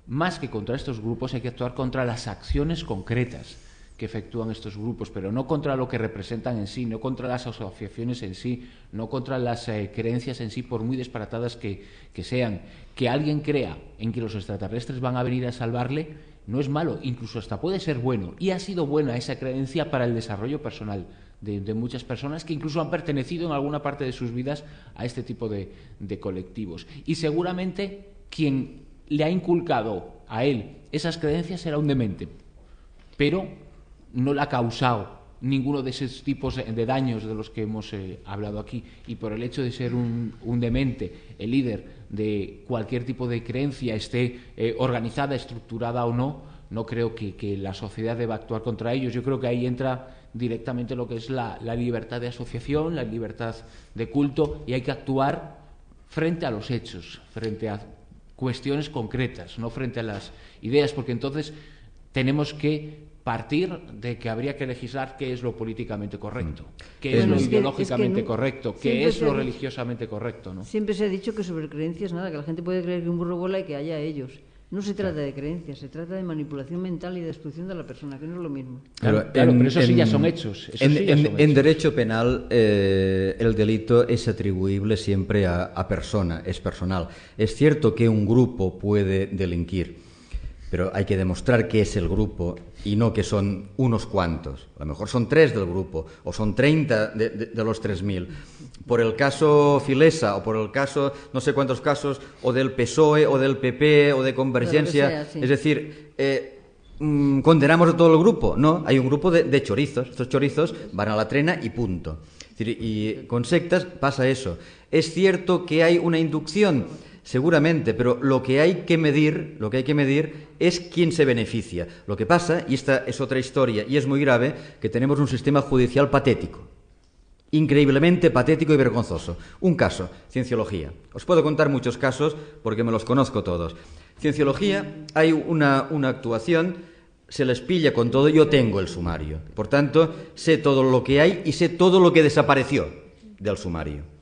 más que contra estos grupos, hay que actuar contra las acciones concretas que efectúan estos grupos, pero no contra lo que representan en sí, no contra las asociaciones en sí, no contra las creencias en sí, por muy disparatadas que sean. Que alguien crea en que los extraterrestres van a venir a salvarle no es malo, incluso hasta puede ser bueno, y ha sido buena esa creencia para el desarrollo personal de muchas personas que incluso han pertenecido en alguna parte de sus vidas a este tipo de colectivos. Y seguramente quien le ha inculcado a él esas creencias era un demente, pero no le ha causado ninguno de esos tipos de daños de los que hemos hablado aquí, y por el hecho de ser un demente, el líder de cualquier tipo de creencia, esté organizada, estructurada o no creo que la sociedad deba actuar contra ellos. Yo creo que ahí entra directamente lo que es la libertad de asociación, la libertad de culto, y hay que actuar frente a los hechos, frente a cuestiones concretas, no frente a las ideas, porque entonces tenemos que partir de que habría que legislar qué es lo políticamente correcto, qué es lo ideológicamente correcto, qué es lo religiosamente correcto, ¿no? Siempre se ha dicho que sobre creencias nada, que la gente puede creer que un burro vuela y que haya ellos. No se trata de creencias, se trata de manipulación mental y de destrucción de la persona, que no es lo mismo. Claro, pero eso sí ya son hechos. En derecho penal el delito es atribuible siempre a persona, es personal. Es cierto que un grupo puede delinquir, pero hay que demostrar que es el grupo y no que son unos cuantos. A lo mejor son 3 del grupo o son 30 de los 3.000. Por el caso Filesa o por el caso, no sé cuántos casos, o del PSOE o del PP o de Convergencia, es decir, condenamos a todo el grupo. No, hay un grupo de chorizos. Estos chorizos van a la trena y punto. Es decir, y con sectas pasa eso. Es cierto que hay una inducción, seguramente, pero lo que hay que medir es quién se beneficia. Lo que pasa, y esta es otra historia, y es muy grave, que tenemos un sistema judicial patético, increíblemente patético y vergonzoso. Un caso, cienciología. Os puedo contar muchos casos porque me los conozco todos. Cienciología, hay una actuación, se les pilla con todo, yo tengo el sumario. Por tanto, sé todo lo que hay y sé todo lo que desapareció del sumario.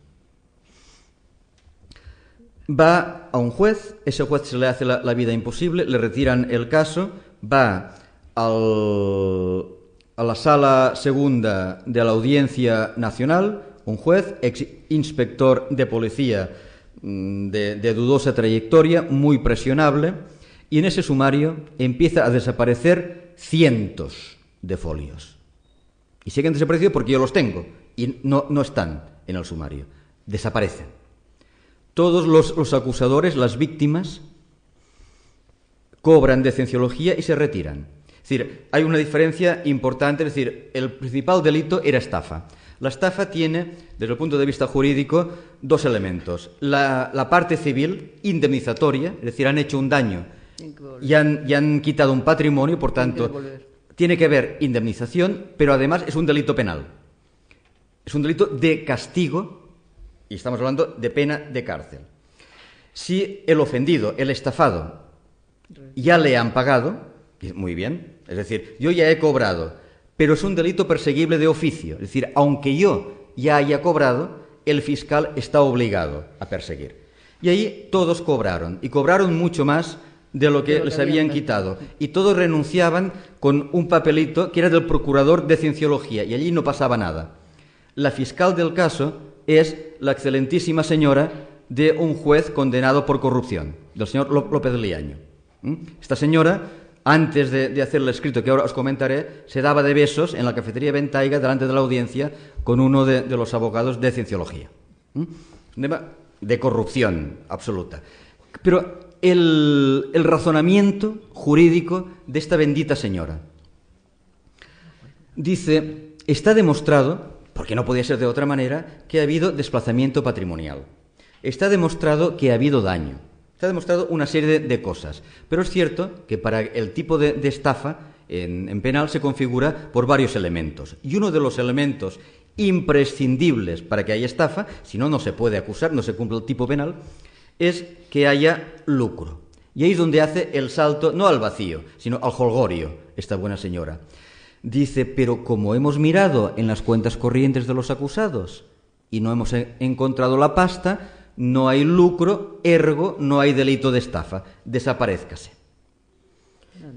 Va a un juez, ese juez se le hace la vida imposible, le retiran el caso, va a la sala segunda de la Audiencia Nacional, un juez, ex inspector de policía de dudosa trayectoria, muy presionable, Y en ese sumario empieza a desaparecer cientos de folios. Y siguen desapareciendo porque yo los tengo y no están en el sumario. Desaparecen. Todos los acusadores, las víctimas, cobran de cienciología y se retiran. Es decir, hay una diferencia importante, es decir, el principal delito era estafa. La estafa tiene, desde el punto de vista jurídico, dos elementos. La parte civil, indemnizatoria, es decir, han hecho un daño y han quitado un patrimonio, por tanto, tiene que haber indemnización, pero además es un delito penal. Es un delito de castigo, y estamos hablando de pena de cárcel. Si el ofendido, el estafado, ya le han pagado, muy bien, es decir, yo ya he cobrado, pero es un delito perseguible de oficio, es decir, aunque yo ya haya cobrado, el fiscal está obligado a perseguir. Y ahí todos cobraron, y cobraron mucho más de lo que les habían quitado, y todos renunciaban con un papelito que era del procurador de cienciología, y allí no pasaba nada. La fiscal del caso es la excelentísima señora de un juez condenado por corrupción, del señor López Liaño. Esta señora, antes de hacer el escrito que ahora os comentaré, se daba de besos en la cafetería Ventaiga delante de la audiencia con uno de los abogados de cienciología. Un tema de corrupción absoluta. Pero el razonamiento jurídico de esta bendita señora dice, está demostrado, porque no podía ser de otra manera, que ha habido desplazamiento patrimonial. Está demostrado que ha habido daño. Está demostrado una serie de cosas. Pero es cierto que para el tipo de estafa en penal se configura por varios elementos. Y uno de los elementos imprescindibles para que haya estafa, si no, no se puede acusar, no se cumple el tipo penal, es que haya lucro. Y ahí es donde hace el salto, no al vacío, sino al jolgorio, esta buena señora. Dice, pero como hemos mirado en las cuentas corrientes de los acusados y no hemos encontrado la pasta, no hay lucro, ergo no hay delito de estafa, desaparézcase.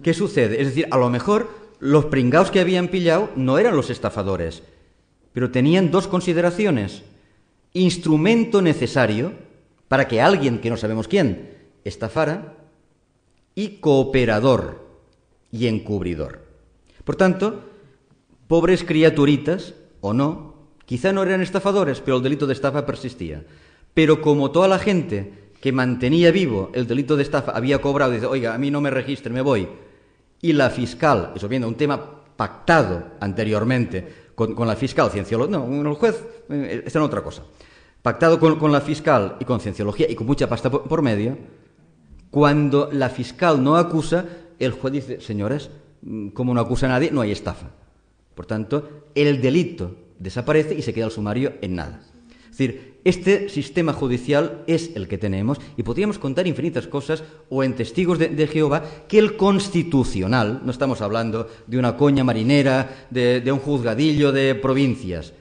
¿Qué sucede? Es decir, a lo mejor los pringaos que habían pillado no eran los estafadores, pero tenían dos consideraciones. Instrumento necesario para que alguien, que no sabemos quién, estafara, y cooperador y encubridor. Por tanto, pobres criaturitas, o no, quizá no eran estafadores, pero el delito de estafa persistía. Pero como toda la gente que mantenía vivo el delito de estafa había cobrado y dice, oiga, a mí no me registre, me voy, y la fiscal, eso viene un tema pactado anteriormente con la fiscal, cienciología, no, el juez, está en otra cosa, pactado con la fiscal y con cienciología y con mucha pasta por medio, cuando la fiscal no acusa, el juez dice, señores, como no acusa a nadie, no hay estafa. Por tanto, el delito desaparece y se queda el sumario en nada. Es decir, este sistema judicial es el que tenemos y podríamos contar infinitas cosas o en Testigos de Jehová que el constitucional, no estamos hablando de una coña marinera, de un juzgadillo de provincias,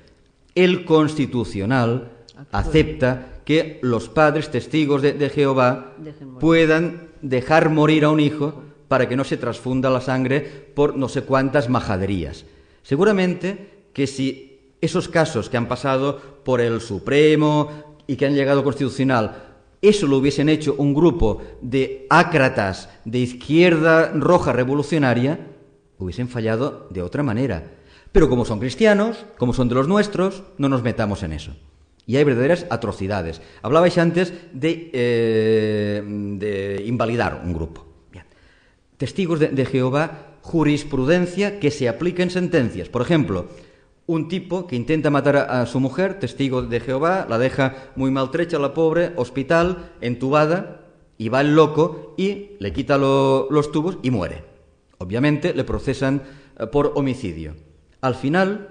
el constitucional acepta que los padres testigos de Jehová puedan dejar morir a un hijo para que no se transfunda la sangre por no sé cuántas majaderías. Seguramente que si esos casos que han pasado por el Supremo y que han llegado al Constitucional, eso lo hubiesen hecho un grupo de ácratas de izquierda roja revolucionaria, hubiesen fallado de otra manera. Pero como son cristianos, como son de los nuestros, no nos metamos en eso. Y hay verdaderas atrocidades. Hablabais antes de invalidar un grupo. Bien. Testigos de Jehová, jurisprudencia que se aplica en sentencias. Por ejemplo, un tipo que intenta matar a su mujer, testigo de Jehová, la deja muy maltrecha, la pobre, hospital, entubada, y va el loco y le quita los tubos y muere. Obviamente le procesan por homicidio. Al final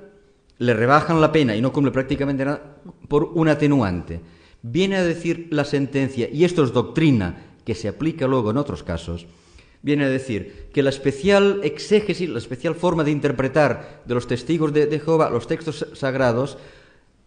le rebajan la pena y no cumple prácticamente nada por un atenuante. Viene a decir la sentencia, y esto es doctrina que se aplica luego en otros casos, viene a decir que la especial exégesis, la especial forma de interpretar de los testigos de Jehová los textos sagrados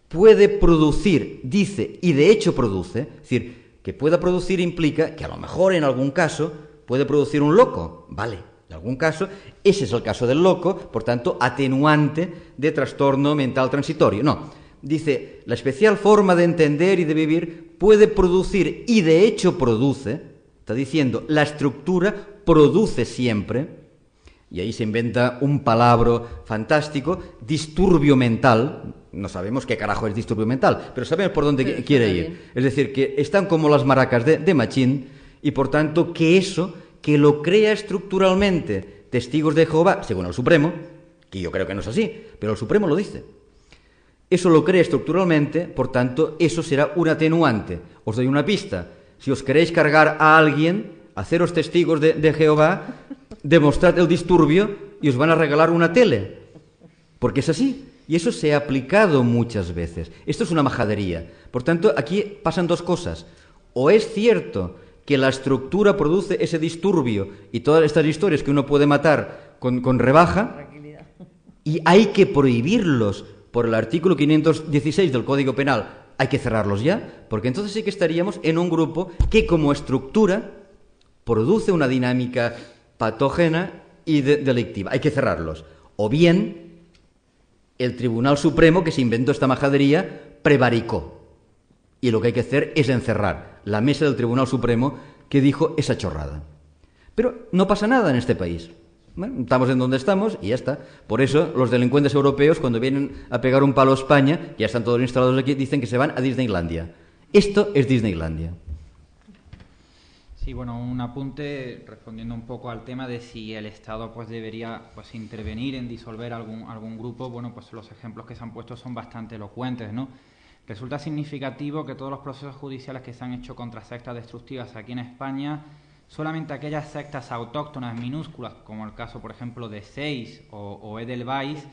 puede producir, dice, y de hecho produce, es decir, que pueda producir implica que a lo mejor en algún caso puede producir un loco, vale, en algún caso, ese es el caso del loco, por tanto, atenuante de trastorno mental transitorio. No, dice, la especial forma de entender y de vivir puede producir, y de hecho produce, Está diciendo, la estructura produce siempre, y ahí se inventa un palabra fantástico, disturbio mental. No sabemos qué carajo es disturbio mental, pero sabemos por dónde quiere ir. Es decir, que están como las maracas de Machín, y por tanto que eso, que lo crea estructuralmente Testigos de Jehová, según el Supremo, que yo creo que no es así, pero el Supremo lo dice. Eso lo crea estructuralmente, por tanto, eso será un atenuante. Os doy una pista. Si os queréis cargar a alguien, haceros testigos de Jehová, demostrad el disturbio y os van a regalar una tele. Porque es así. Y eso se ha aplicado muchas veces. Esto es una majadería. Por tanto, aquí pasan dos cosas. O es cierto que la estructura produce ese disturbio y todas estas historias que uno puede matar con rebaja, y hay que prohibirlos por el artículo 516 del Código Penal. Hay que cerrarlos ya, porque entonces sí que estaríamos en un grupo que como estructura produce una dinámica patógena y delictiva. Hay que cerrarlos. O bien, el Tribunal Supremo, que se inventó esta majadería, prevaricó. Y lo que hay que hacer es encerrar la mesa del Tribunal Supremo que dijo esa chorrada. Pero no pasa nada en este país. Bueno, estamos en donde estamos y ya está. Por eso los delincuentes europeos, cuando vienen a pegar un palo a España, ya están todos instalados aquí, dicen que se van a Disneylandia. Esto es Disneylandia. Sí, bueno, un apunte respondiendo un poco al tema de si el Estado pues debería pues intervenir en disolver algún grupo. Bueno, pues los ejemplos que se han puesto son bastante elocuentes, ¿no? Resulta significativo que todos los procesos judiciales que se han hecho contra sectas destructivas aquí en España, solamente aquellas sectas autóctonas minúsculas, como el caso, por ejemplo, de Seis o Edelweiss,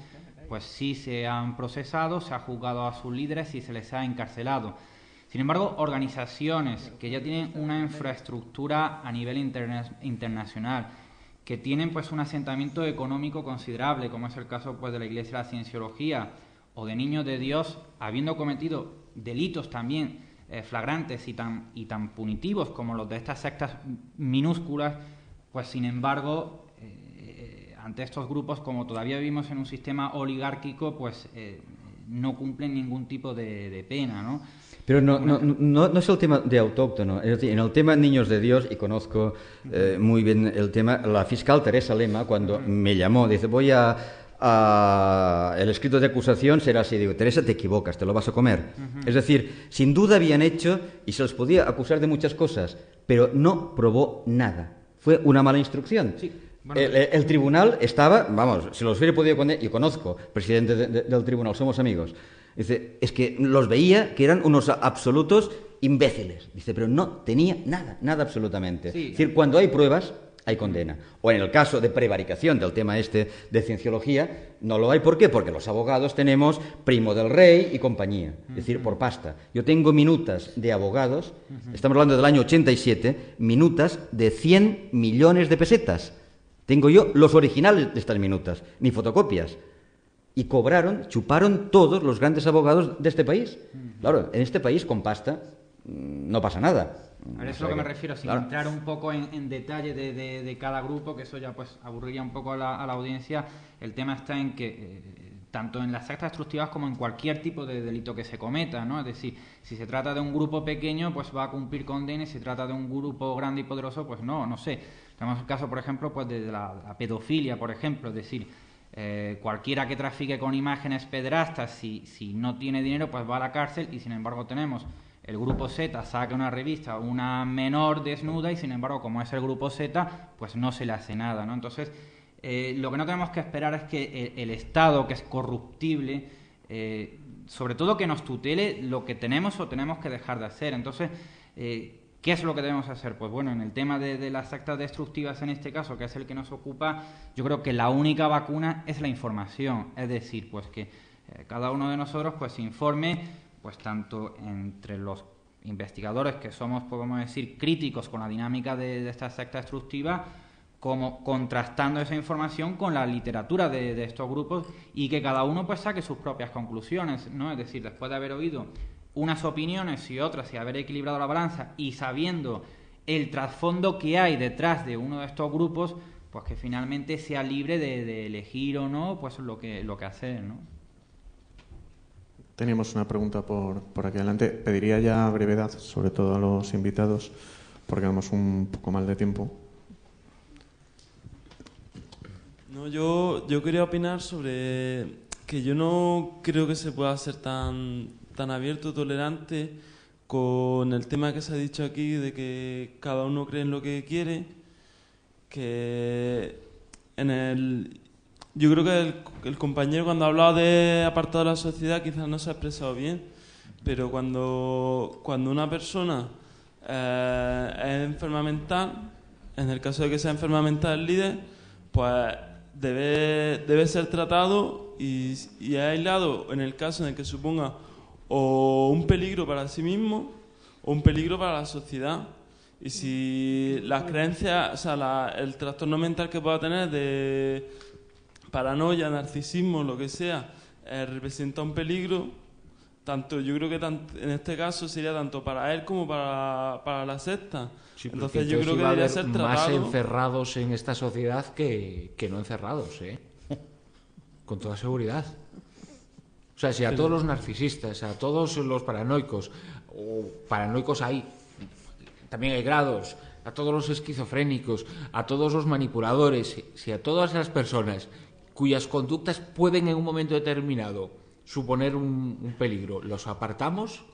pues sí se han procesado, se ha juzgado a sus líderes y se les ha encarcelado. Sin embargo, organizaciones que ya tienen una infraestructura a nivel internacional, que tienen pues un asentamiento económico considerable, como es el caso pues de la Iglesia de la Cienciología o de Niños de Dios, habiendo cometido delitos también flagrantes y tan punitivos como los de estas sectas minúsculas, pues sin embargo, ante estos grupos, como todavía vivimos en un sistema oligárquico, pues no cumplen ningún tipo de pena, ¿no? Pero no es el tema de autóctono. Es decir, en el tema Niños de Dios, y conozco muy bien el tema, la fiscal Teresa Lema, cuando me llamó, dice, voy el escrito de acusación será así. Digo, Teresa, te equivocas, te lo vas a comer. Es decir, sin duda habían hecho, y se les podía acusar de muchas cosas, pero no probó nada. Fue una mala instrucción. Sí. Bueno, el tribunal estaba, vamos, si los hubiera podido poner, yo conozco, presidente del tribunal, somos amigos. Dice, es que los veía que eran unos absolutos imbéciles. Dice, pero no tenía nada absolutamente. Sí. Es decir, cuando hay pruebas, hay condena. O en el caso de prevaricación del tema este de cienciología, no lo hay. ¿Por qué? Porque los abogados tenemos Primo del Rey y compañía. Es decir, por pasta. Yo tengo minutas de abogados, estamos hablando del año 87, minutas de 100 millones de pesetas. Tengo yo los originales de estas minutas, ni fotocopias. Y chuparon todos los grandes abogados de este país. Claro, en este país con pasta no pasa nada. A eso es lo que me refiero, sin entrar un poco en detalle de cada grupo, que eso ya pues aburriría un poco a la audiencia. El tema está en que tanto en las sectas destructivas como en cualquier tipo de delito que se cometa, ¿no? Es decir, si se trata de un grupo pequeño, pues va a cumplir condena, y si se trata de un grupo grande y poderoso, pues no sé. Tenemos el caso, por ejemplo, pues de la pedofilia, por ejemplo, es decir, cualquiera que trafique con imágenes pederastas, si no tiene dinero, pues va a la cárcel, y sin embargo tenemos el grupo Z, saca una revista, una menor desnuda, y sin embargo, como es el grupo Z, pues no se le hace nada, ¿no? Entonces, lo que no tenemos que esperar es que el Estado, que es corruptible, sobre todo que nos tutele lo que tenemos o tenemos que dejar de hacer. Entonces, ¿qué es lo que debemos hacer? Pues bueno, en el tema de las sectas destructivas, en este caso, que es el que nos ocupa, yo creo que la única vacuna es la información. Es decir, pues que cada uno de nosotros pues se informe, pues tanto entre los investigadores que somos, podemos decir, críticos con la dinámica de esta secta destructiva, como contrastando esa información con la literatura de estos grupos, y que cada uno pues saque sus propias conclusiones, ¿no? Es decir, después de haber oído unas opiniones y otras y haber equilibrado la balanza y sabiendo el trasfondo que hay detrás de uno de estos grupos, pues que finalmente sea libre de elegir o no pues lo que hacer, ¿no? Teníamos una pregunta por aquí adelante. Pediría ya brevedad, sobre todo a los invitados, porque vamos un poco mal de tiempo. No, yo quería opinar sobre que yo no creo que se pueda ser tan abierto, tolerante con el tema que se ha dicho aquí de que cada uno cree en lo que quiere, que yo creo que el compañero cuando ha hablado de apartado de la sociedad quizás no se ha expresado bien, pero cuando una persona es enferma mental, en el caso de que sea enferma mental el líder, pues debe ser tratado y aislado en el caso en el que suponga o un peligro para sí mismo o un peligro para la sociedad. Y si las creencias, o sea, el trastorno mental que pueda tener de paranoia, narcisismo, lo que sea, representa un peligro, yo creo que en este caso sería tanto para él como para la secta. Sí, entonces yo creo que debería ser tratado. Más encerrados en esta sociedad que no encerrados, con toda seguridad. O sea, si a todos los narcisistas, a todos los paranoicos, o paranoicos hay, también hay grados, a todos los esquizofrénicos, a todos los manipuladores, si a todas las personas cuyas conductas pueden en un momento determinado suponer un peligro, los apartamos,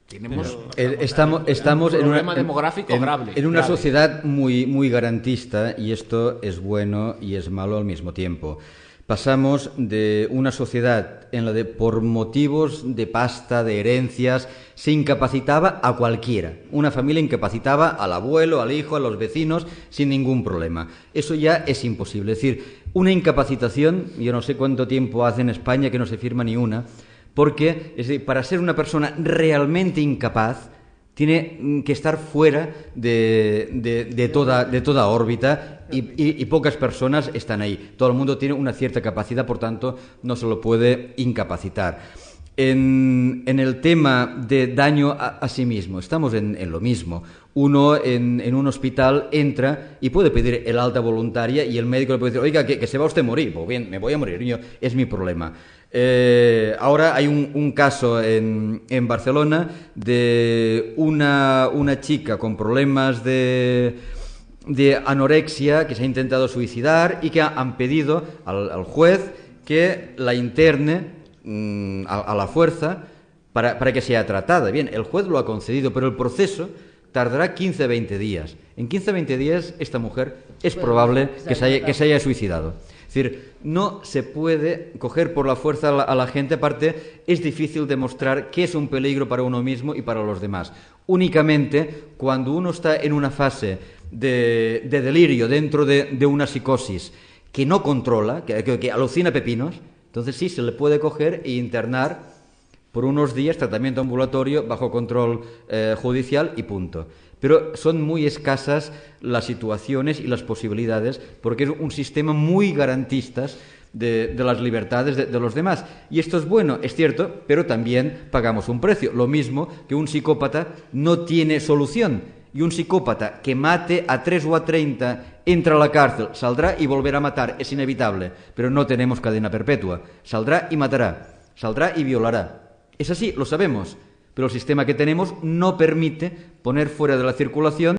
tenemos estamos un problema demográfico grave. En una sociedad muy garantista, y esto es bueno y es malo al mismo tiempo. Pasamos de una sociedad en la de por motivos de pasta, de herencias, se incapacitaba a cualquiera. Una familia incapacitaba al abuelo, al hijo, a los vecinos, sin ningún problema. Eso ya es imposible. Es decir, una incapacitación, yo no sé cuánto tiempo hace en España que no se firma ni una, porque es decir, para ser una persona realmente incapaz, tiene que estar fuera de toda órbita y pocas personas están ahí. Todo el mundo tiene una cierta capacidad, por tanto, no se lo puede incapacitar. En el tema de daño a sí mismo, estamos en lo mismo. Uno en un hospital entra y puede pedir el alta voluntaria y el médico le puede decir, oiga, que se va usted a morir. Pues bien, me voy a morir, niño, es mi problema. Ahora hay un caso en Barcelona de una chica con problemas de anorexia que se ha intentado suicidar y que han pedido al juez que la interne a la fuerza para que sea tratada. Bien, el juez lo ha concedido, pero el proceso tardará 15-20 días. En 15-20 días esta mujer es probable que se haya suicidado. Es decir, no se puede coger por la fuerza a la gente, aparte es difícil demostrar que es un peligro para uno mismo y para los demás. Únicamente cuando uno está en una fase de delirio dentro de una psicosis que no controla, que alucina pepinos, entonces sí se le puede coger e internar por unos días, tratamiento ambulatorio, bajo control judicial y punto. Pero son muy escasas las situaciones y las posibilidades porque es un sistema muy garantista de las libertades de los demás. Y esto es bueno, es cierto, pero también pagamos un precio. Lo mismo que un psicópata no tiene solución. Y un psicópata que mate a 3 o a 30 entra a la cárcel, saldrá y volverá a matar, es inevitable. Pero no tenemos cadena perpetua. Saldrá y matará, saldrá y violará. Es así, lo sabemos, pero el sistema que tenemos no permite poner fuera de la circulación